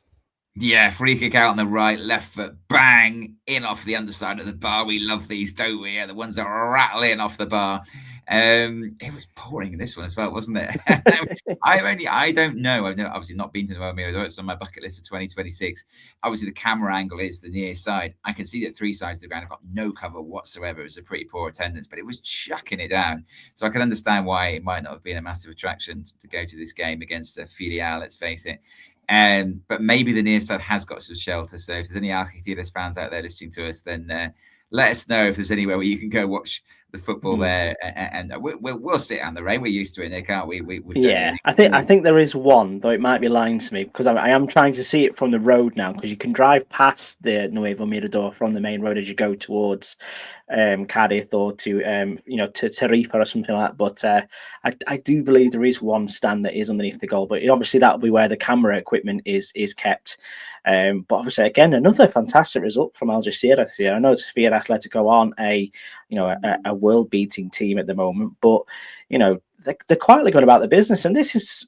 Yeah, free kick out on the right, left foot, bang, in off the underside of the bar. We love these, don't we? Yeah, the ones that rattle in off the bar. It was pouring in this one as well, wasn't it? I don't know. I've obviously not been to the Romeo. It's on my bucket list for 2026. Obviously, the camera angle is the near side. I can see that 3 sides of the ground have got no cover whatsoever. It was a pretty poor attendance, but it was chucking it down. So I can understand why it might not have been a massive attraction to go to this game against Filial, let's face it. But maybe the near side has got some shelter. So if there's any Algeciras fans out there listening to us, then let us know if there's anywhere where you can go watch the football there. And we'll sit on the rain. We're used to it, Nick, aren't we? I think there is one, though it might be lying to me, because I am trying to see it from the road now, because you can drive past the Nuevo Mirador from the main road as you go towards Cardiff or to to Tarifa or something like that. But I do believe there is one stand that is underneath the goal, but obviously that'll be where the camera equipment is kept. But obviously, again, another fantastic result from Algeciras here. I know Sevilla Atletico aren't a world-beating team at the moment, but they're quietly going about the business, and this is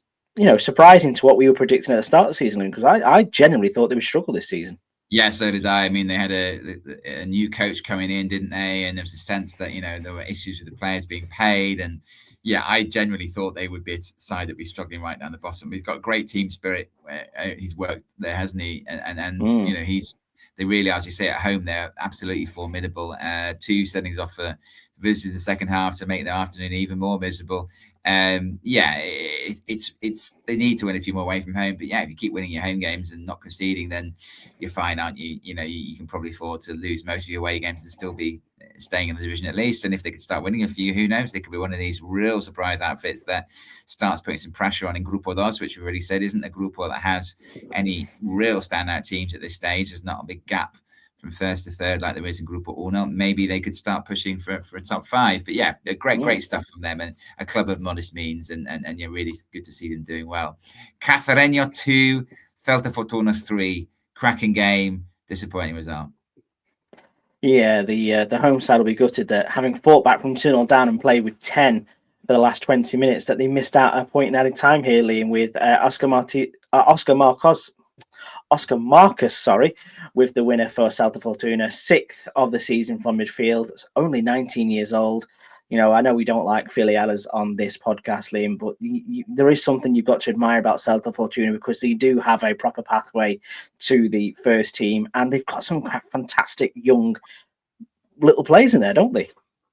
surprising to what we were predicting at the start of the season, because I genuinely thought they would struggle this season. Yeah, so did I. I mean, they had a new coach coming in, didn't they? And there was a sense that there were issues with the players being paid, and yeah, I genuinely thought they would be a side that would be struggling right down the bottom. He's got great team spirit. He's worked there, hasn't he? And they really, as you say, at home they're absolutely formidable. 2 settings off for visitors in the second half to make their afternoon even more miserable. It's they need to win a few more away from home. But yeah, if you keep winning your home games and not conceding, then you're fine, aren't you? You can probably afford to lose most of your away games and still be staying in the division at least. And if they could start winning a few, who knows? They could be one of these real surprise outfits that starts putting some pressure on in Grupo 2, which we already said isn't a Grupo that has any real standout teams at this stage. There's not a big gap from first to third like there is in Grupo 1. Maybe they could start pushing for a top 5. But yeah, great stuff from them, and a club of modest means, and yeah, really good to see them doing well. Cacereño 2, Celta Fortuna 3. Cracking game, disappointing result. Yeah, the home side will be gutted that, having fought back from 2-0 down and played with 10 for the last 20 minutes, that they missed out a point in added time here, Liam, with Oscar Marcus, with the winner for Celta Fortuna, 6th of the season from midfield, only 19 years old. I know we don't like filiales on this podcast, Liam, but there is something you've got to admire about Celta Fortuna, because they do have a proper pathway to the first team, and they've got some fantastic young little players in there, don't they?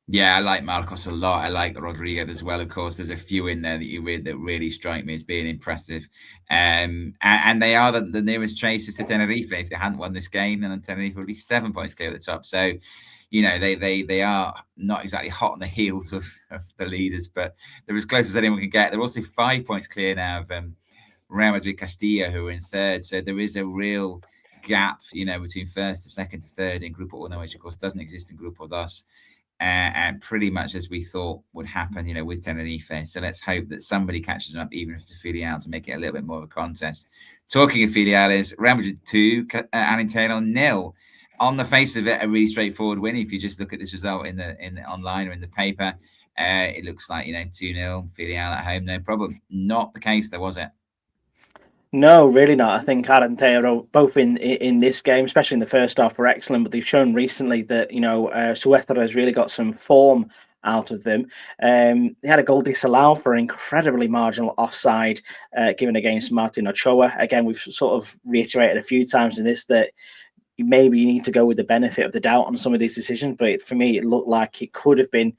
Yeah, I like Marcos a lot. I like Rodriguez as well. Of course, there's a few in there that really strike me as being impressive. And they are the nearest chasers to Tenerife. If they hadn't won this game, then Tenerife would be 7 points clear at the top. So, they are not exactly hot on the heels of the leaders, but they're as close as anyone can get. They're also 5 points clear now of Real Madrid Castilla, who are in third. So there is a real gap, between first to second to third in Grupo 1, which of course doesn't exist in Grupo 2. And pretty much as we thought would happen, with Tenerife. So let's hope that somebody catches them up, even if it's a filial, to make it a little bit more of a contest. Talking of filiales, Real Madrid 2, Arenteiro 0. On the face of it, a really straightforward win. If you just look at this result in the online or in the paper, it looks like 2-0 filial at home, no problem. Not the case, though, was it? No, really not. I think Arenteiro, both in this game, especially in the first half, were excellent. But they've shown recently that Suéter has really got some form out of them. They had a goal disallowed for an incredibly marginal offside given against Martin Ochoa. Again, we've sort of reiterated a few times in this that maybe you need to go with the benefit of the doubt on some of these decisions. But for me, it looked like it could have been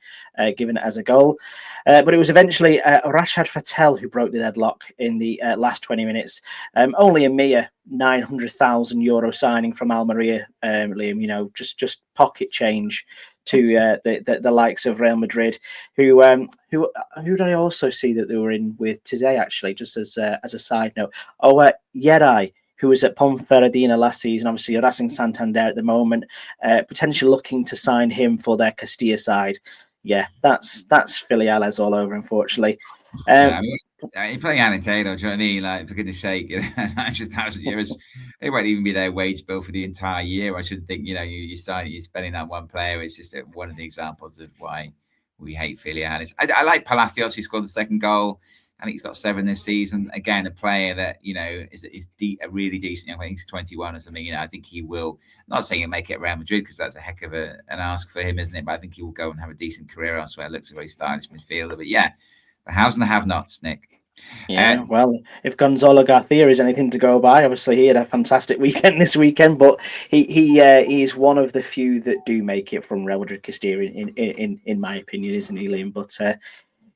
given as a goal. But it was eventually Rashad Fatel who broke the deadlock in the last 20 minutes. Only a mere €900,000 signing from Almeria, Liam. Just pocket change to the likes of Real Madrid, who did I also see that they were in with today? Actually, just as a side note, Yeray, who was at Ponferradina last season, obviously Racing Santander at the moment, potentially looking to sign him for their Castilla side. Yeah, that's Filiales all over, unfortunately. You're playing Anatado, do you know what I mean? Like, for goodness sake, €900,000. It won't even be their wage bill for the entire year. I should think, you're spending that one player. It's just one of the examples of why we hate Filiales. I like Palacios, who scored the second goal. I think he's got 7 this season. Again, a player that, is a really decent young player. He's 21 or something. I think he will, not saying he'll make it at Real Madrid because that's a heck of an ask for him, isn't it? But I think he will go and have a decent career elsewhere. Looks a very stylish midfielder. But yeah, the haves and the have-nots, Nick. Yeah, well, if Gonzalo Garcia is anything to go by, obviously he had a fantastic weekend this weekend, but he is one of the few that do make it from Real Madrid Castilla, in my opinion, isn't he, Liam? But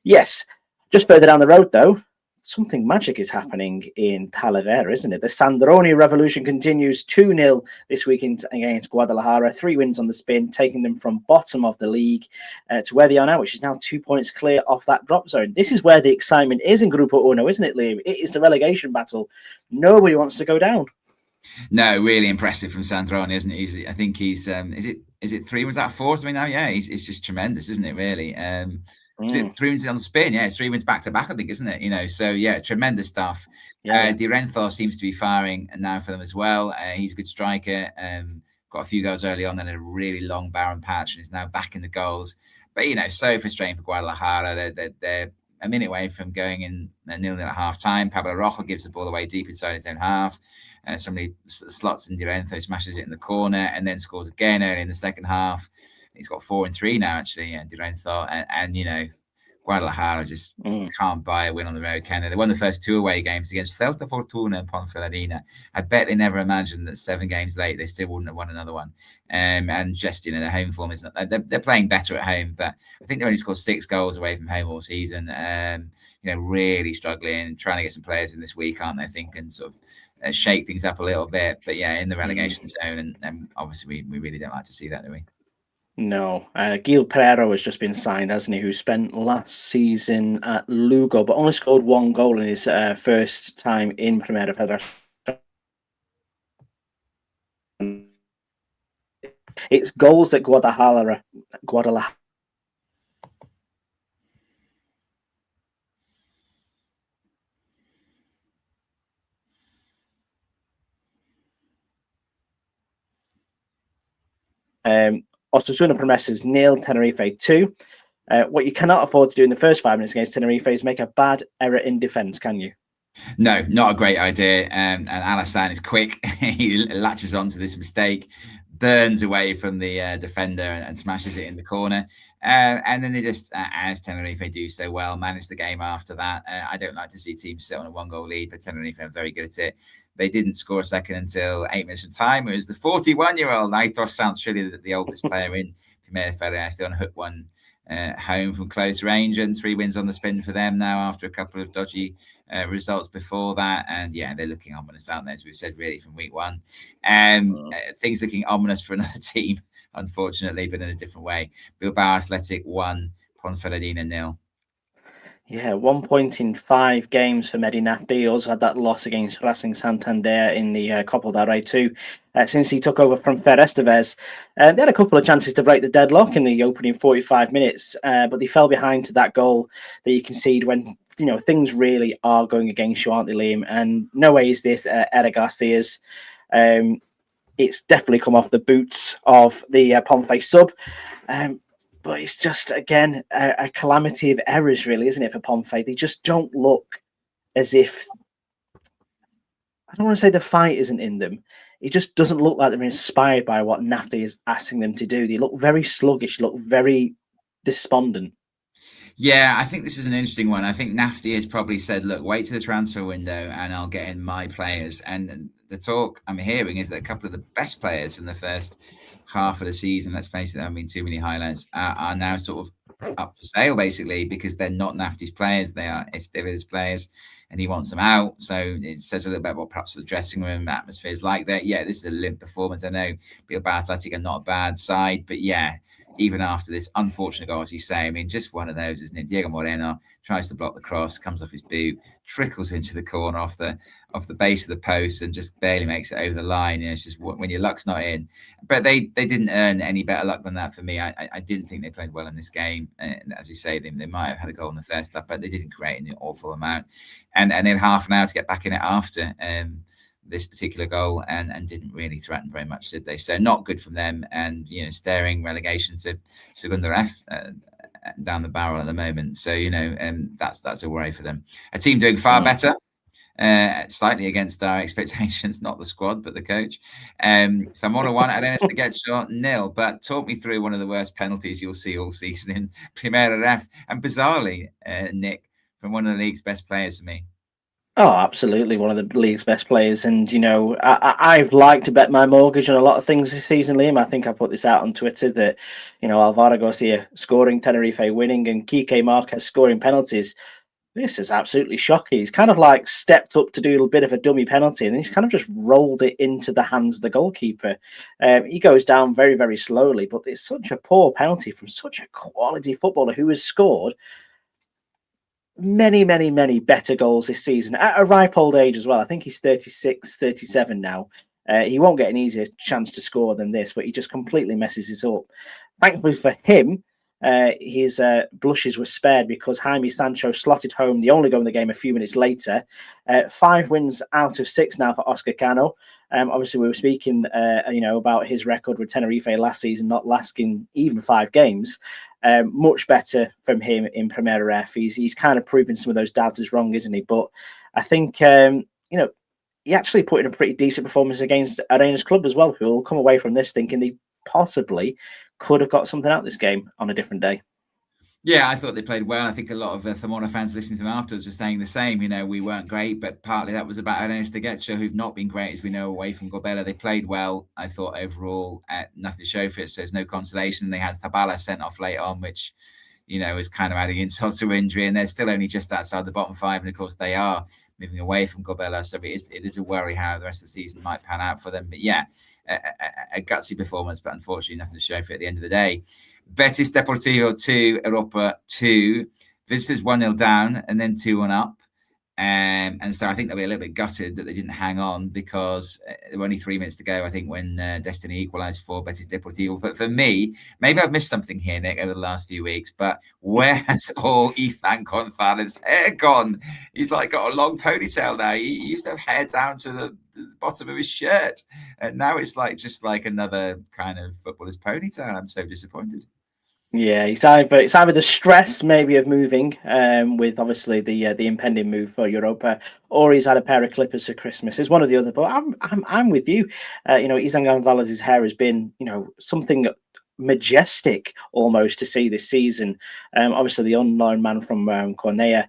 yes, just further down the road, though, something magic is happening in Talavera, isn't it? The Sandroni revolution continues 2-0 this weekend against Guadalajara. 3 wins on the spin, taking them from bottom of the league to where they are now, which is now 2 points clear off that drop zone. This is where the excitement is in Grupo Uno, isn't it, Liam? It is the relegation battle. Nobody wants to go down. No, really impressive from Sandroni, isn't it? I think he's is it 3 wins out of 4 or something now? Yeah, it's just tremendous, isn't it? Really. Is it 3 wins on the spin? Yeah, it's 3 wins back to back, I think, isn't it? So yeah, tremendous stuff. Yeah. Di Renzo seems to be firing now for them as well. He's a good striker. Got a few goals early on, then a really long barren patch, and is now back in the goals. But so frustrating for Guadalajara. They're a minute away from going in 0-0 at half time. Pablo Rojo gives the ball away deep inside his own half. Somebody slots in Di Renzo, smashes it in the corner, and then scores again early in the second half. He's got 4 and 3 now, actually, Di Renzo. And Guadalajara just can't buy a win on the road, can they? They won the first 2 away games against Celta Fortuna and Ponferradina. I bet they never imagined that 7 games late they still wouldn't have won another one. And just, their home form is not. They're playing better at home, but I think they only scored 6 goals away from home all season. Really struggling, trying to get some players in this week, aren't they? I think, and sort of shake things up a little bit. But yeah, in the relegation zone, and obviously we really don't like to see that, do we? No, Gil Pereiro has just been signed, hasn't he? Who spent last season at Lugo, but only scored 1 goal in his first time in Primera Federacion. It's goals that Guadalajara. Osasuna Promesas 0, Tenerife 2. What you cannot afford to do in the first 5 minutes against Tenerife is make a bad error in defence, can you? No, not a great idea. And Alassane is quick. He latches onto this mistake, burns away from the defender and smashes it in the corner. And then they just, as Tenerife do so well, manage the game after that. I don't like to see teams sit on a 1-goal lead, but Tenerife are very good at it. They didn't score a second until 8 minutes of time. It was the 41-year-old Aitor Santos, really the oldest player in Primera Federacion, hooked one home from close range, and 3 wins on the spin for them now after a couple of dodgy results before that. And yeah, they're looking ominous, aren't they? As we've said, really, from week 1. Things looking ominous for another team, unfortunately, but in a different way. Bilbao Athletic 1, Ponferradina 0. Yeah, 1 point in 5 games for Medina. He also had that loss against Racing Santander in the Copa del Rey too, since he took over from Fer Estevez. They had a couple of chances to break the deadlock in the opening 45 minutes, but they fell behind to that goal that you concede when things really are going against you, aren't they, Liam? And no way is this Eric Garcia's. It's definitely come off the boots of the Ponfe sub. But it's just, again, a calamity of errors, really, isn't it, for Ponfe? They just don't look as if... I don't want to say the fight isn't in them. It just doesn't look like they're inspired by what NAFTA is asking them to do. They look very sluggish, look very despondent. Yeah, I think this is an interesting one. I think Nafty has probably said, look, wait to the transfer window and I'll get in my players. And the talk I'm hearing is that a couple of the best players from the first half of the season, let's face it, there haven't been too many highlights, are now sort of up for sale, basically, because they're not Nafty's players. They are Esteves players, and he wants them out. So it says a little bit about perhaps the dressing room atmosphere is like that. Yeah, this is a limp performance. I know Bilbao Athletic are not a bad side, but yeah, even after this unfortunate goal, as you say, I mean, just one of those, isn't it? Diego Moreno tries to block the cross, comes off his boot, trickles into the corner off the base of the post, and just barely makes it over the line. You know, it's just when your luck's not in. But they didn't earn any better luck than that for me. I didn't think they played well in this game. And as you say, they might have had a goal in the first half, but they didn't create an awful amount. And then half an hour to get back in it after. This particular goal and didn't really threaten very much, did they? So not good from them, and staring relegation to Segunda F down the barrel at the moment. So that's a worry for them. A team doing far better, slightly against our expectations, not the squad but the coach. Zamora 1, Arenas de Getxo 0. But talk me through one of the worst penalties you'll see all season in Primera RF, and bizarrely, Nick, from one of the league's best players for me. Oh, absolutely. One of the league's best players. And, I've liked to bet my mortgage on a lot of things this season, Liam. I think I put this out on Twitter that, Alvaro Garcia scoring, Tenerife winning, and Kike Marquez scoring penalties. This is absolutely shocking. He's kind of like stepped up to do a bit of a dummy penalty, and he's kind of just rolled it into the hands of the goalkeeper. He goes down very, very slowly, but it's such a poor penalty from such a quality footballer who has scored many, many, many better goals this season at a ripe old age as well. I think he's 36, 37 now. He won't get an easier chance to score than this, but he just completely messes this up. Thankfully for him, his blushes were spared because Jaime Sancho slotted home the only goal in the game a few minutes later. 5 wins out of 6 now for Oscar Cano. Obviously, we were speaking, about his record with Tenerife last season, not lasting even 5 games. Much better from him in Primera F. He's kind of proven some of those doubters wrong, isn't he? But I think, he actually put in a pretty decent performance against Arenas Club as well, who will come away from this thinking they possibly could have got something out of this game on a different day. Yeah, I thought they played well. I think a lot of Zamora fans listening to them afterwards were saying the same. We weren't great, but partly that was about Arenas de Getxo, who've not been great, as we know, away from Gorbella. They played well. I thought overall, nothing to show for it, so there's no consolation. They had Zabala sent off late on, which, is kind of adding insult to injury, and they're still only just outside the bottom 5, and of course they are moving away from Gorbella, so it is a worry how the rest of the season might pan out for them. But yeah, a gutsy performance, but unfortunately nothing to show for it at the end of the day. Betis Deportivo 2, Europa 2. Visitors 1-0 down and then 2-1 up. And so I think they'll be a little bit gutted that they didn't hang on, because there were only 3 minutes to go, I think, when Destiny equalised for Betis Deportivo. But for me, maybe I've missed something here, Nick, over the last few weeks, but where has all Ethan Gonzalez's hair gone? He's like got a long ponytail now. He used to have hair down to the bottom of his shirt. And now it's just like another kind of footballer's ponytail. I'm so disappointed. Yeah, it's either the stress maybe of moving, with obviously the impending move for Europa, or he's had a pair of clippers for Christmas. It's one or the other. But I'm with you. Izan Gonzalez's hair has been something majestic almost to see this season. Obviously, the unknown man from Cornea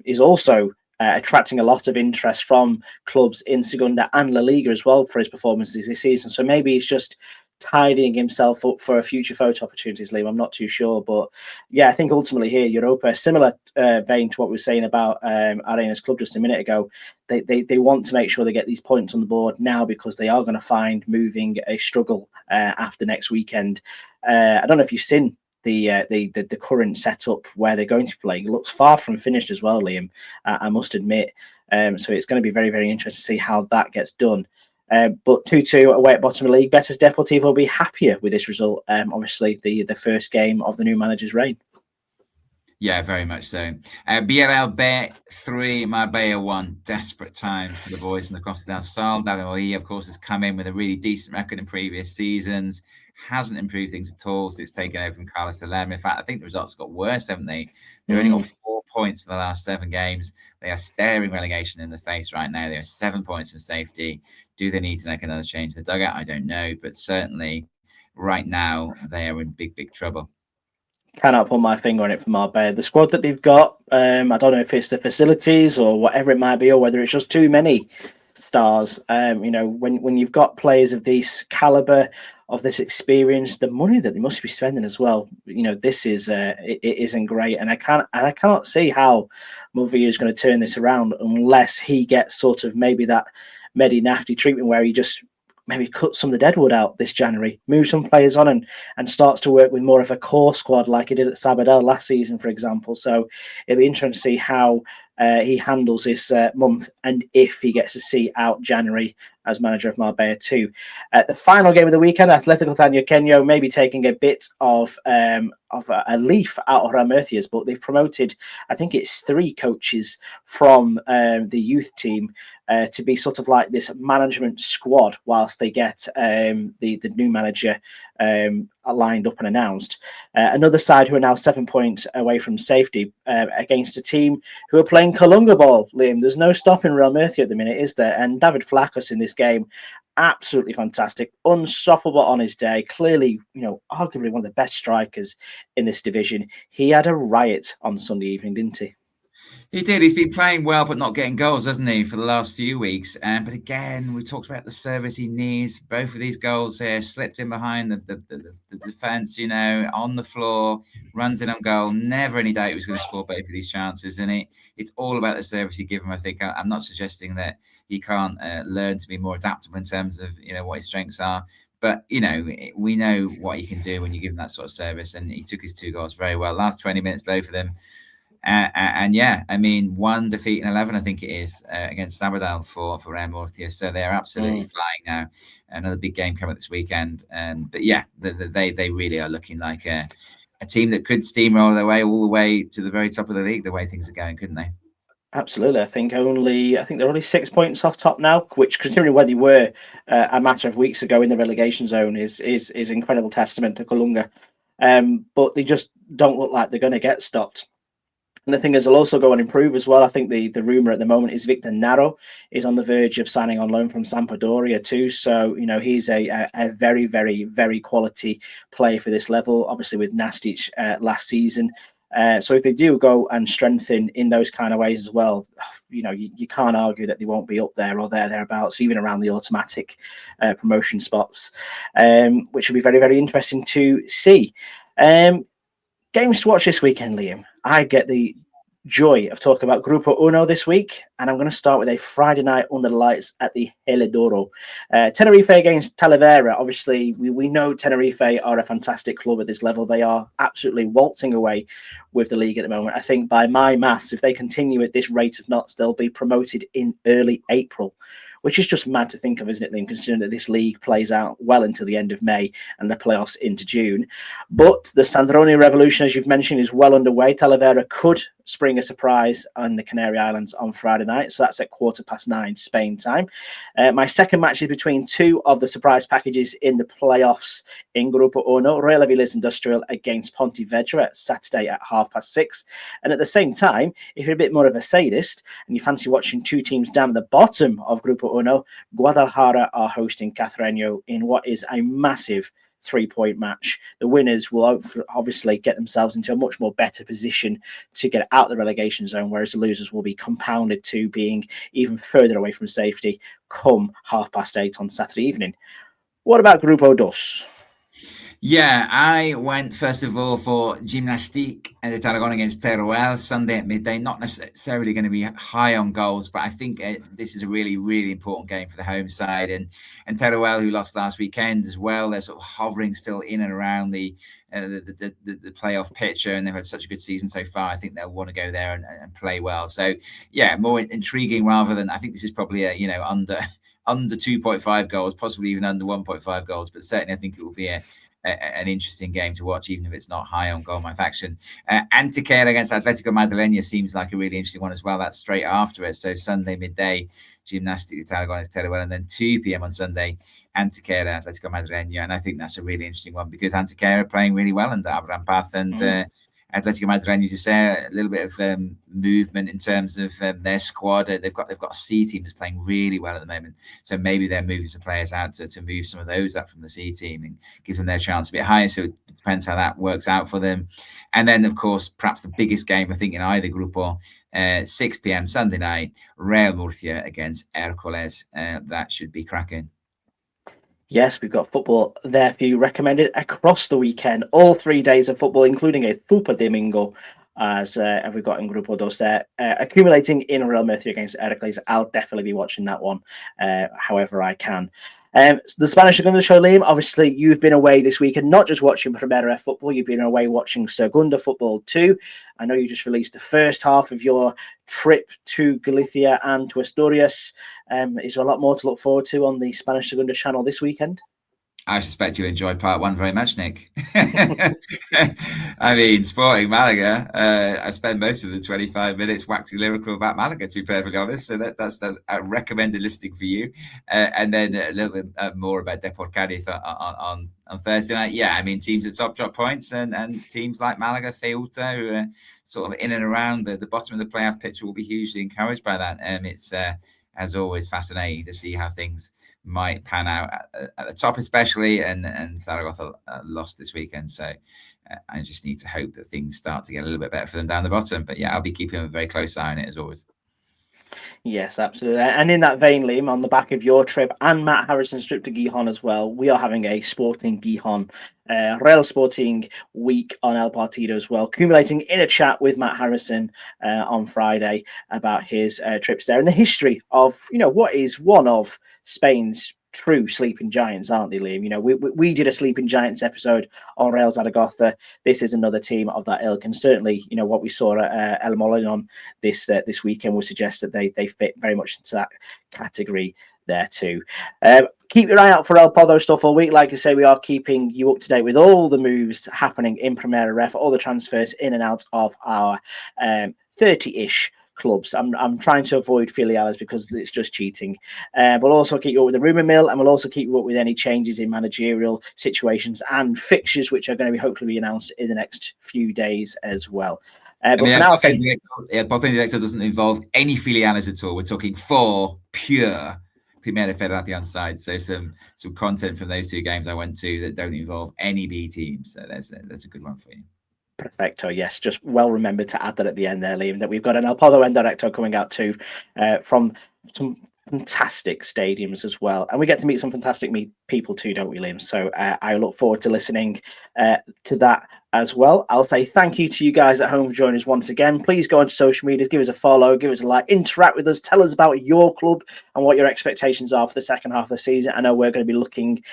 is also attracting a lot of interest from clubs in Segunda and La Liga as well for his performances this season. So maybe he's just tidying himself up for a future photo opportunities, Liam. I'm not too sure, but yeah, I think ultimately here, Europa, similar vein to what we were saying about Arenas Club just a minute ago. They want to make sure they get these points on the board now, because they are going to find moving a struggle after next weekend. I don't know if you've seen the current setup where they're going to play. It looks far from finished as well, Liam, I must admit. So it's going to be very, very interesting to see how that gets done. But 2-2 away at bottom of the league. Betis Deportivo will be happier with this result. Obviously, the first game of the new manager's reign. Yeah, very much so. BRL B 3, Marbella 1. Desperate times for the boys in the Costa del Sol. David Moya, of course, has come in with a really decent record in previous seasons. Hasn't improved things at all since taken over from Carlos Lerma. In fact, I think the results got worse, haven't they? They've only got 4 points for the last 7 games. They are staring relegation in the face right now. They are 7 points from safety. Do they need to make another change to the dugout? I don't know. But certainly, right now, they are in big, big trouble. Cannot put my finger on it for Marbella. The squad that they've got, I don't know if it's the facilities or whatever it might be, or whether it's just too many stars. When you've got players of this caliber, of this experience, the money that they must be spending as well. This is it isn't great, and I cannot see how Mulvey is going to turn this around unless he gets sort of maybe that Medi Nafty treatment where he just maybe cut some of the deadwood out this January, move some players on and starts to work with more of a core squad like he did at Sabadell last season, for example. So it'll be interesting to see how he handles this month and if he gets to see out January as manager of Marbella too. The final game of the weekend, Atletico Tañoqueño maybe taking a bit of a leaf out of Ramurcia's, but they've promoted, I think it's 3 coaches from the youth team to be sort of like this management squad whilst they get the new manager lined up and announced. Another side who are now 7 points away from safety against a team who are playing Colunga ball, Liam. There's no stopping Real Murcia at the minute, is there? And David Flacos in this game, absolutely fantastic, unstoppable on his day. Clearly, arguably one of the best strikers in this division. He had a riot on Sunday evening, didn't he? He did. He's been playing well, but not getting goals, hasn't he, for the last few weeks? But again, we talked about the service he needs. Both of these goals here slipped in behind the defence, on the floor, runs in on goal. Never any doubt he was going to score both of these chances. And it's all about the service you give him, I think. I'm not suggesting that he can't learn to be more adaptable in terms of, what his strengths are. But, we know what he can do when you give him that sort of service. And he took his 2 goals very well. Last 20 minutes, both of them. And yeah, I mean, 1 defeat in 11, I think it is, against Sabadell for Real Murcia. So they're absolutely flying now. Another big game coming this weekend. But yeah, they really are looking like a team that could steamroll their way all the way to the very top of the league, the way things are going, couldn't they? Absolutely. I think they're only 6 points off top now, which, considering where they were a matter of weeks ago in the relegation zone, is incredible testament to Colunga. But they just don't look like they're going to get stopped. And the thing is, they'll also go and improve as well. I think the rumour at the moment is Victor Naro is on the verge of signing on loan from Sampdoria too. So, he's a very, very, very quality player for this level, obviously with Nastic last season. So if they do go and strengthen in those kind of ways as well, you can't argue that they won't be up there or thereabouts, even around the automatic promotion spots, which will be very, very interesting to see. Games to watch this weekend, Liam. I get the joy of talking about Grupo Uno this week, and I'm going to start with a Friday night under the lights at the Helidoro. Tenerife against Talavera. Obviously, we know Tenerife are a fantastic club at this level. They are absolutely waltzing away with the league at the moment. I think by my maths, if they continue at this rate of knots, they'll be promoted in early April, which is just mad to think of, isn't it, Liam, considering that this league plays out well into the end of May and the playoffs into June. But the Sandrone revolution, as you've mentioned, is well underway. Talavera could spring a surprise on the Canary Islands on Friday night, so that's at 9:15 Spain time. My second match is between 2 of the surprise packages in the playoffs in Grupo Uno, Real Avilés Industrial against Pontevedra Saturday at 6:30. And at the same time, if you're a bit more of a sadist and you fancy watching 2 teams down at the bottom of Grupo Uno, Guadalajara are hosting Cacereño in what is a massive 3-point match. The winners will obviously get themselves into a much more better position to get out of the relegation zone, whereas the losers will be compounded to being even further away from safety come 8:30 on Saturday evening. What about Grupo Dos? Yeah, I went first of all for Gymnastique and the Tarragona against Teruel Sunday at midday. Not necessarily going to be high on goals, but I think this is a really, really important game for the home side. And Teruel, who lost last weekend as well, they're sort of hovering still in and around the playoff picture, and they've had such a good season so far. I think they'll want to go there and play well. So yeah, more intriguing rather than, I think this is probably a under 2.5 goals, possibly even under 1.5 goals, but certainly I think it will be an interesting game to watch, even if it's not high on goal math action. Antequera against Atlético Madrileño seems like a really interesting one as well. That's straight after it. So Sunday midday, Gymnastic de Tarragona against Teruel, and then 2 p.m. on Sunday, Antequera, Atlético Madrileño. And I think that's a really interesting one because Antequera are playing really well under Abraham Paz, and Atletico Madrid, as you say, a little bit of movement in terms of their squad. They've got a C team that's playing really well at the moment, so maybe they're moving some players out to move some of those up from the C team and give them their chance a bit higher. So it depends how that works out for them. And then, of course, perhaps the biggest game I think in either Grupo, 6 p.m. Sunday night, Real Murcia against Hércules. That should be cracking. Yes, we've got football there for you recommended across the weekend. All 3 days of football, including a Super Domingo, as we've got in Grupo Dos there, accumulating in Real Murcia against Hércules. I'll definitely be watching that one however I can. The Spanish Segunda show, Liam, obviously you've been away this weekend, not just watching Primera football, you've been away watching Segunda football too. I know you just released the first half of your trip to Galicia and to Asturias. Is there a lot more to look forward to on the Spanish Segunda channel this weekend? I suspect you enjoyed part one very much, Nick. I mean, Sporting Malaga. I spent most of the 25 minutes waxing lyrical about Malaga, to be perfectly honest. So that's a recommended listing for you. And then a little bit more about Deport Cádiz on Thursday night. Yeah, I mean, teams at top drop points and teams like Malaga, Ceuta, who are sort of in and around the bottom of the playoff picture, will be hugely encouraged by that. It's as always fascinating to see how things might pan out at the top, especially, and Zaragoza lost this weekend, so I just need to hope that things start to get a little bit better for them down the bottom. But yeah, I'll be keeping a very close eye on it as always. Yes, absolutely. And in that vein, Liam, on the back of your trip and Matt Harrison's trip to Gijón as well, we are having a Sporting Gijón Real Sporting week on El Partido as well, accumulating in a chat with Matt Harrison on Friday about his trips there and the history of, what is one of Spain's true sleeping giants, aren't they, Liam? We did a sleeping giants episode on Real Zaragoza. This is another team of that ilk, and certainly, what we saw at El Molinón this weekend would suggest that they fit very much into that category there too. Keep your eye out for El Podo stuff all week. Like I say, we are keeping you up to date with all the moves happening in Primera RF, all the transfers in and out of our 30-ish clubs. I'm trying to avoid filiales because it's just cheating. We'll also keep you up with the rumour mill, and we'll also keep you up with any changes in managerial situations and fixtures, which are going to be hopefully announced in the next few days as well. But for now, Sporting Director doesn't involve any filiales at all. We're talking 4 pure Primera Federacion sides. So some content from those 2 games I went to that don't involve any B teams. So there's a good one for you. Perfecto, yes, just well remembered to add that at the end there, Liam, that we've got an El Podo and Directo coming out too from some fantastic stadiums as well, and we get to meet some fantastic people too, don't we, Liam? So I look forward to listening to that as well. I'll say thank you to you guys at home for joining us once again. Please go onto social media, give us a follow, give us a like, interact with us, tell us about your club and what your expectations are for the second half of the season. I know we're going to be looking,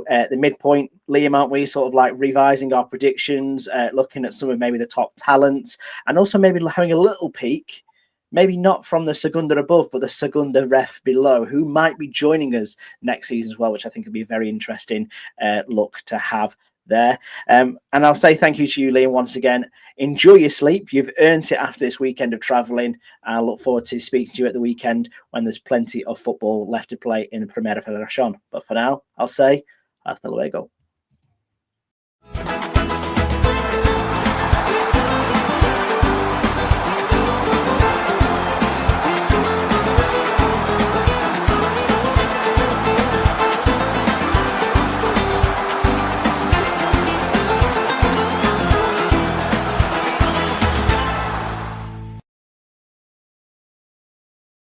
at the midpoint, Liam, aren't we? Sort of like revising our predictions, looking at some of maybe the top talents, and also maybe having a little peek, maybe not from the Segunda above, but the Segunda ref below, who might be joining us next season as well, which I think would be a very interesting look to have there. And I'll say thank you to you, Liam, once again. Enjoy your sleep. You've earned it after this weekend of travelling. I look forward to speaking to you at the weekend when there's plenty of football left to play in the Primera Federacion. But for now, I'll say hasta luego.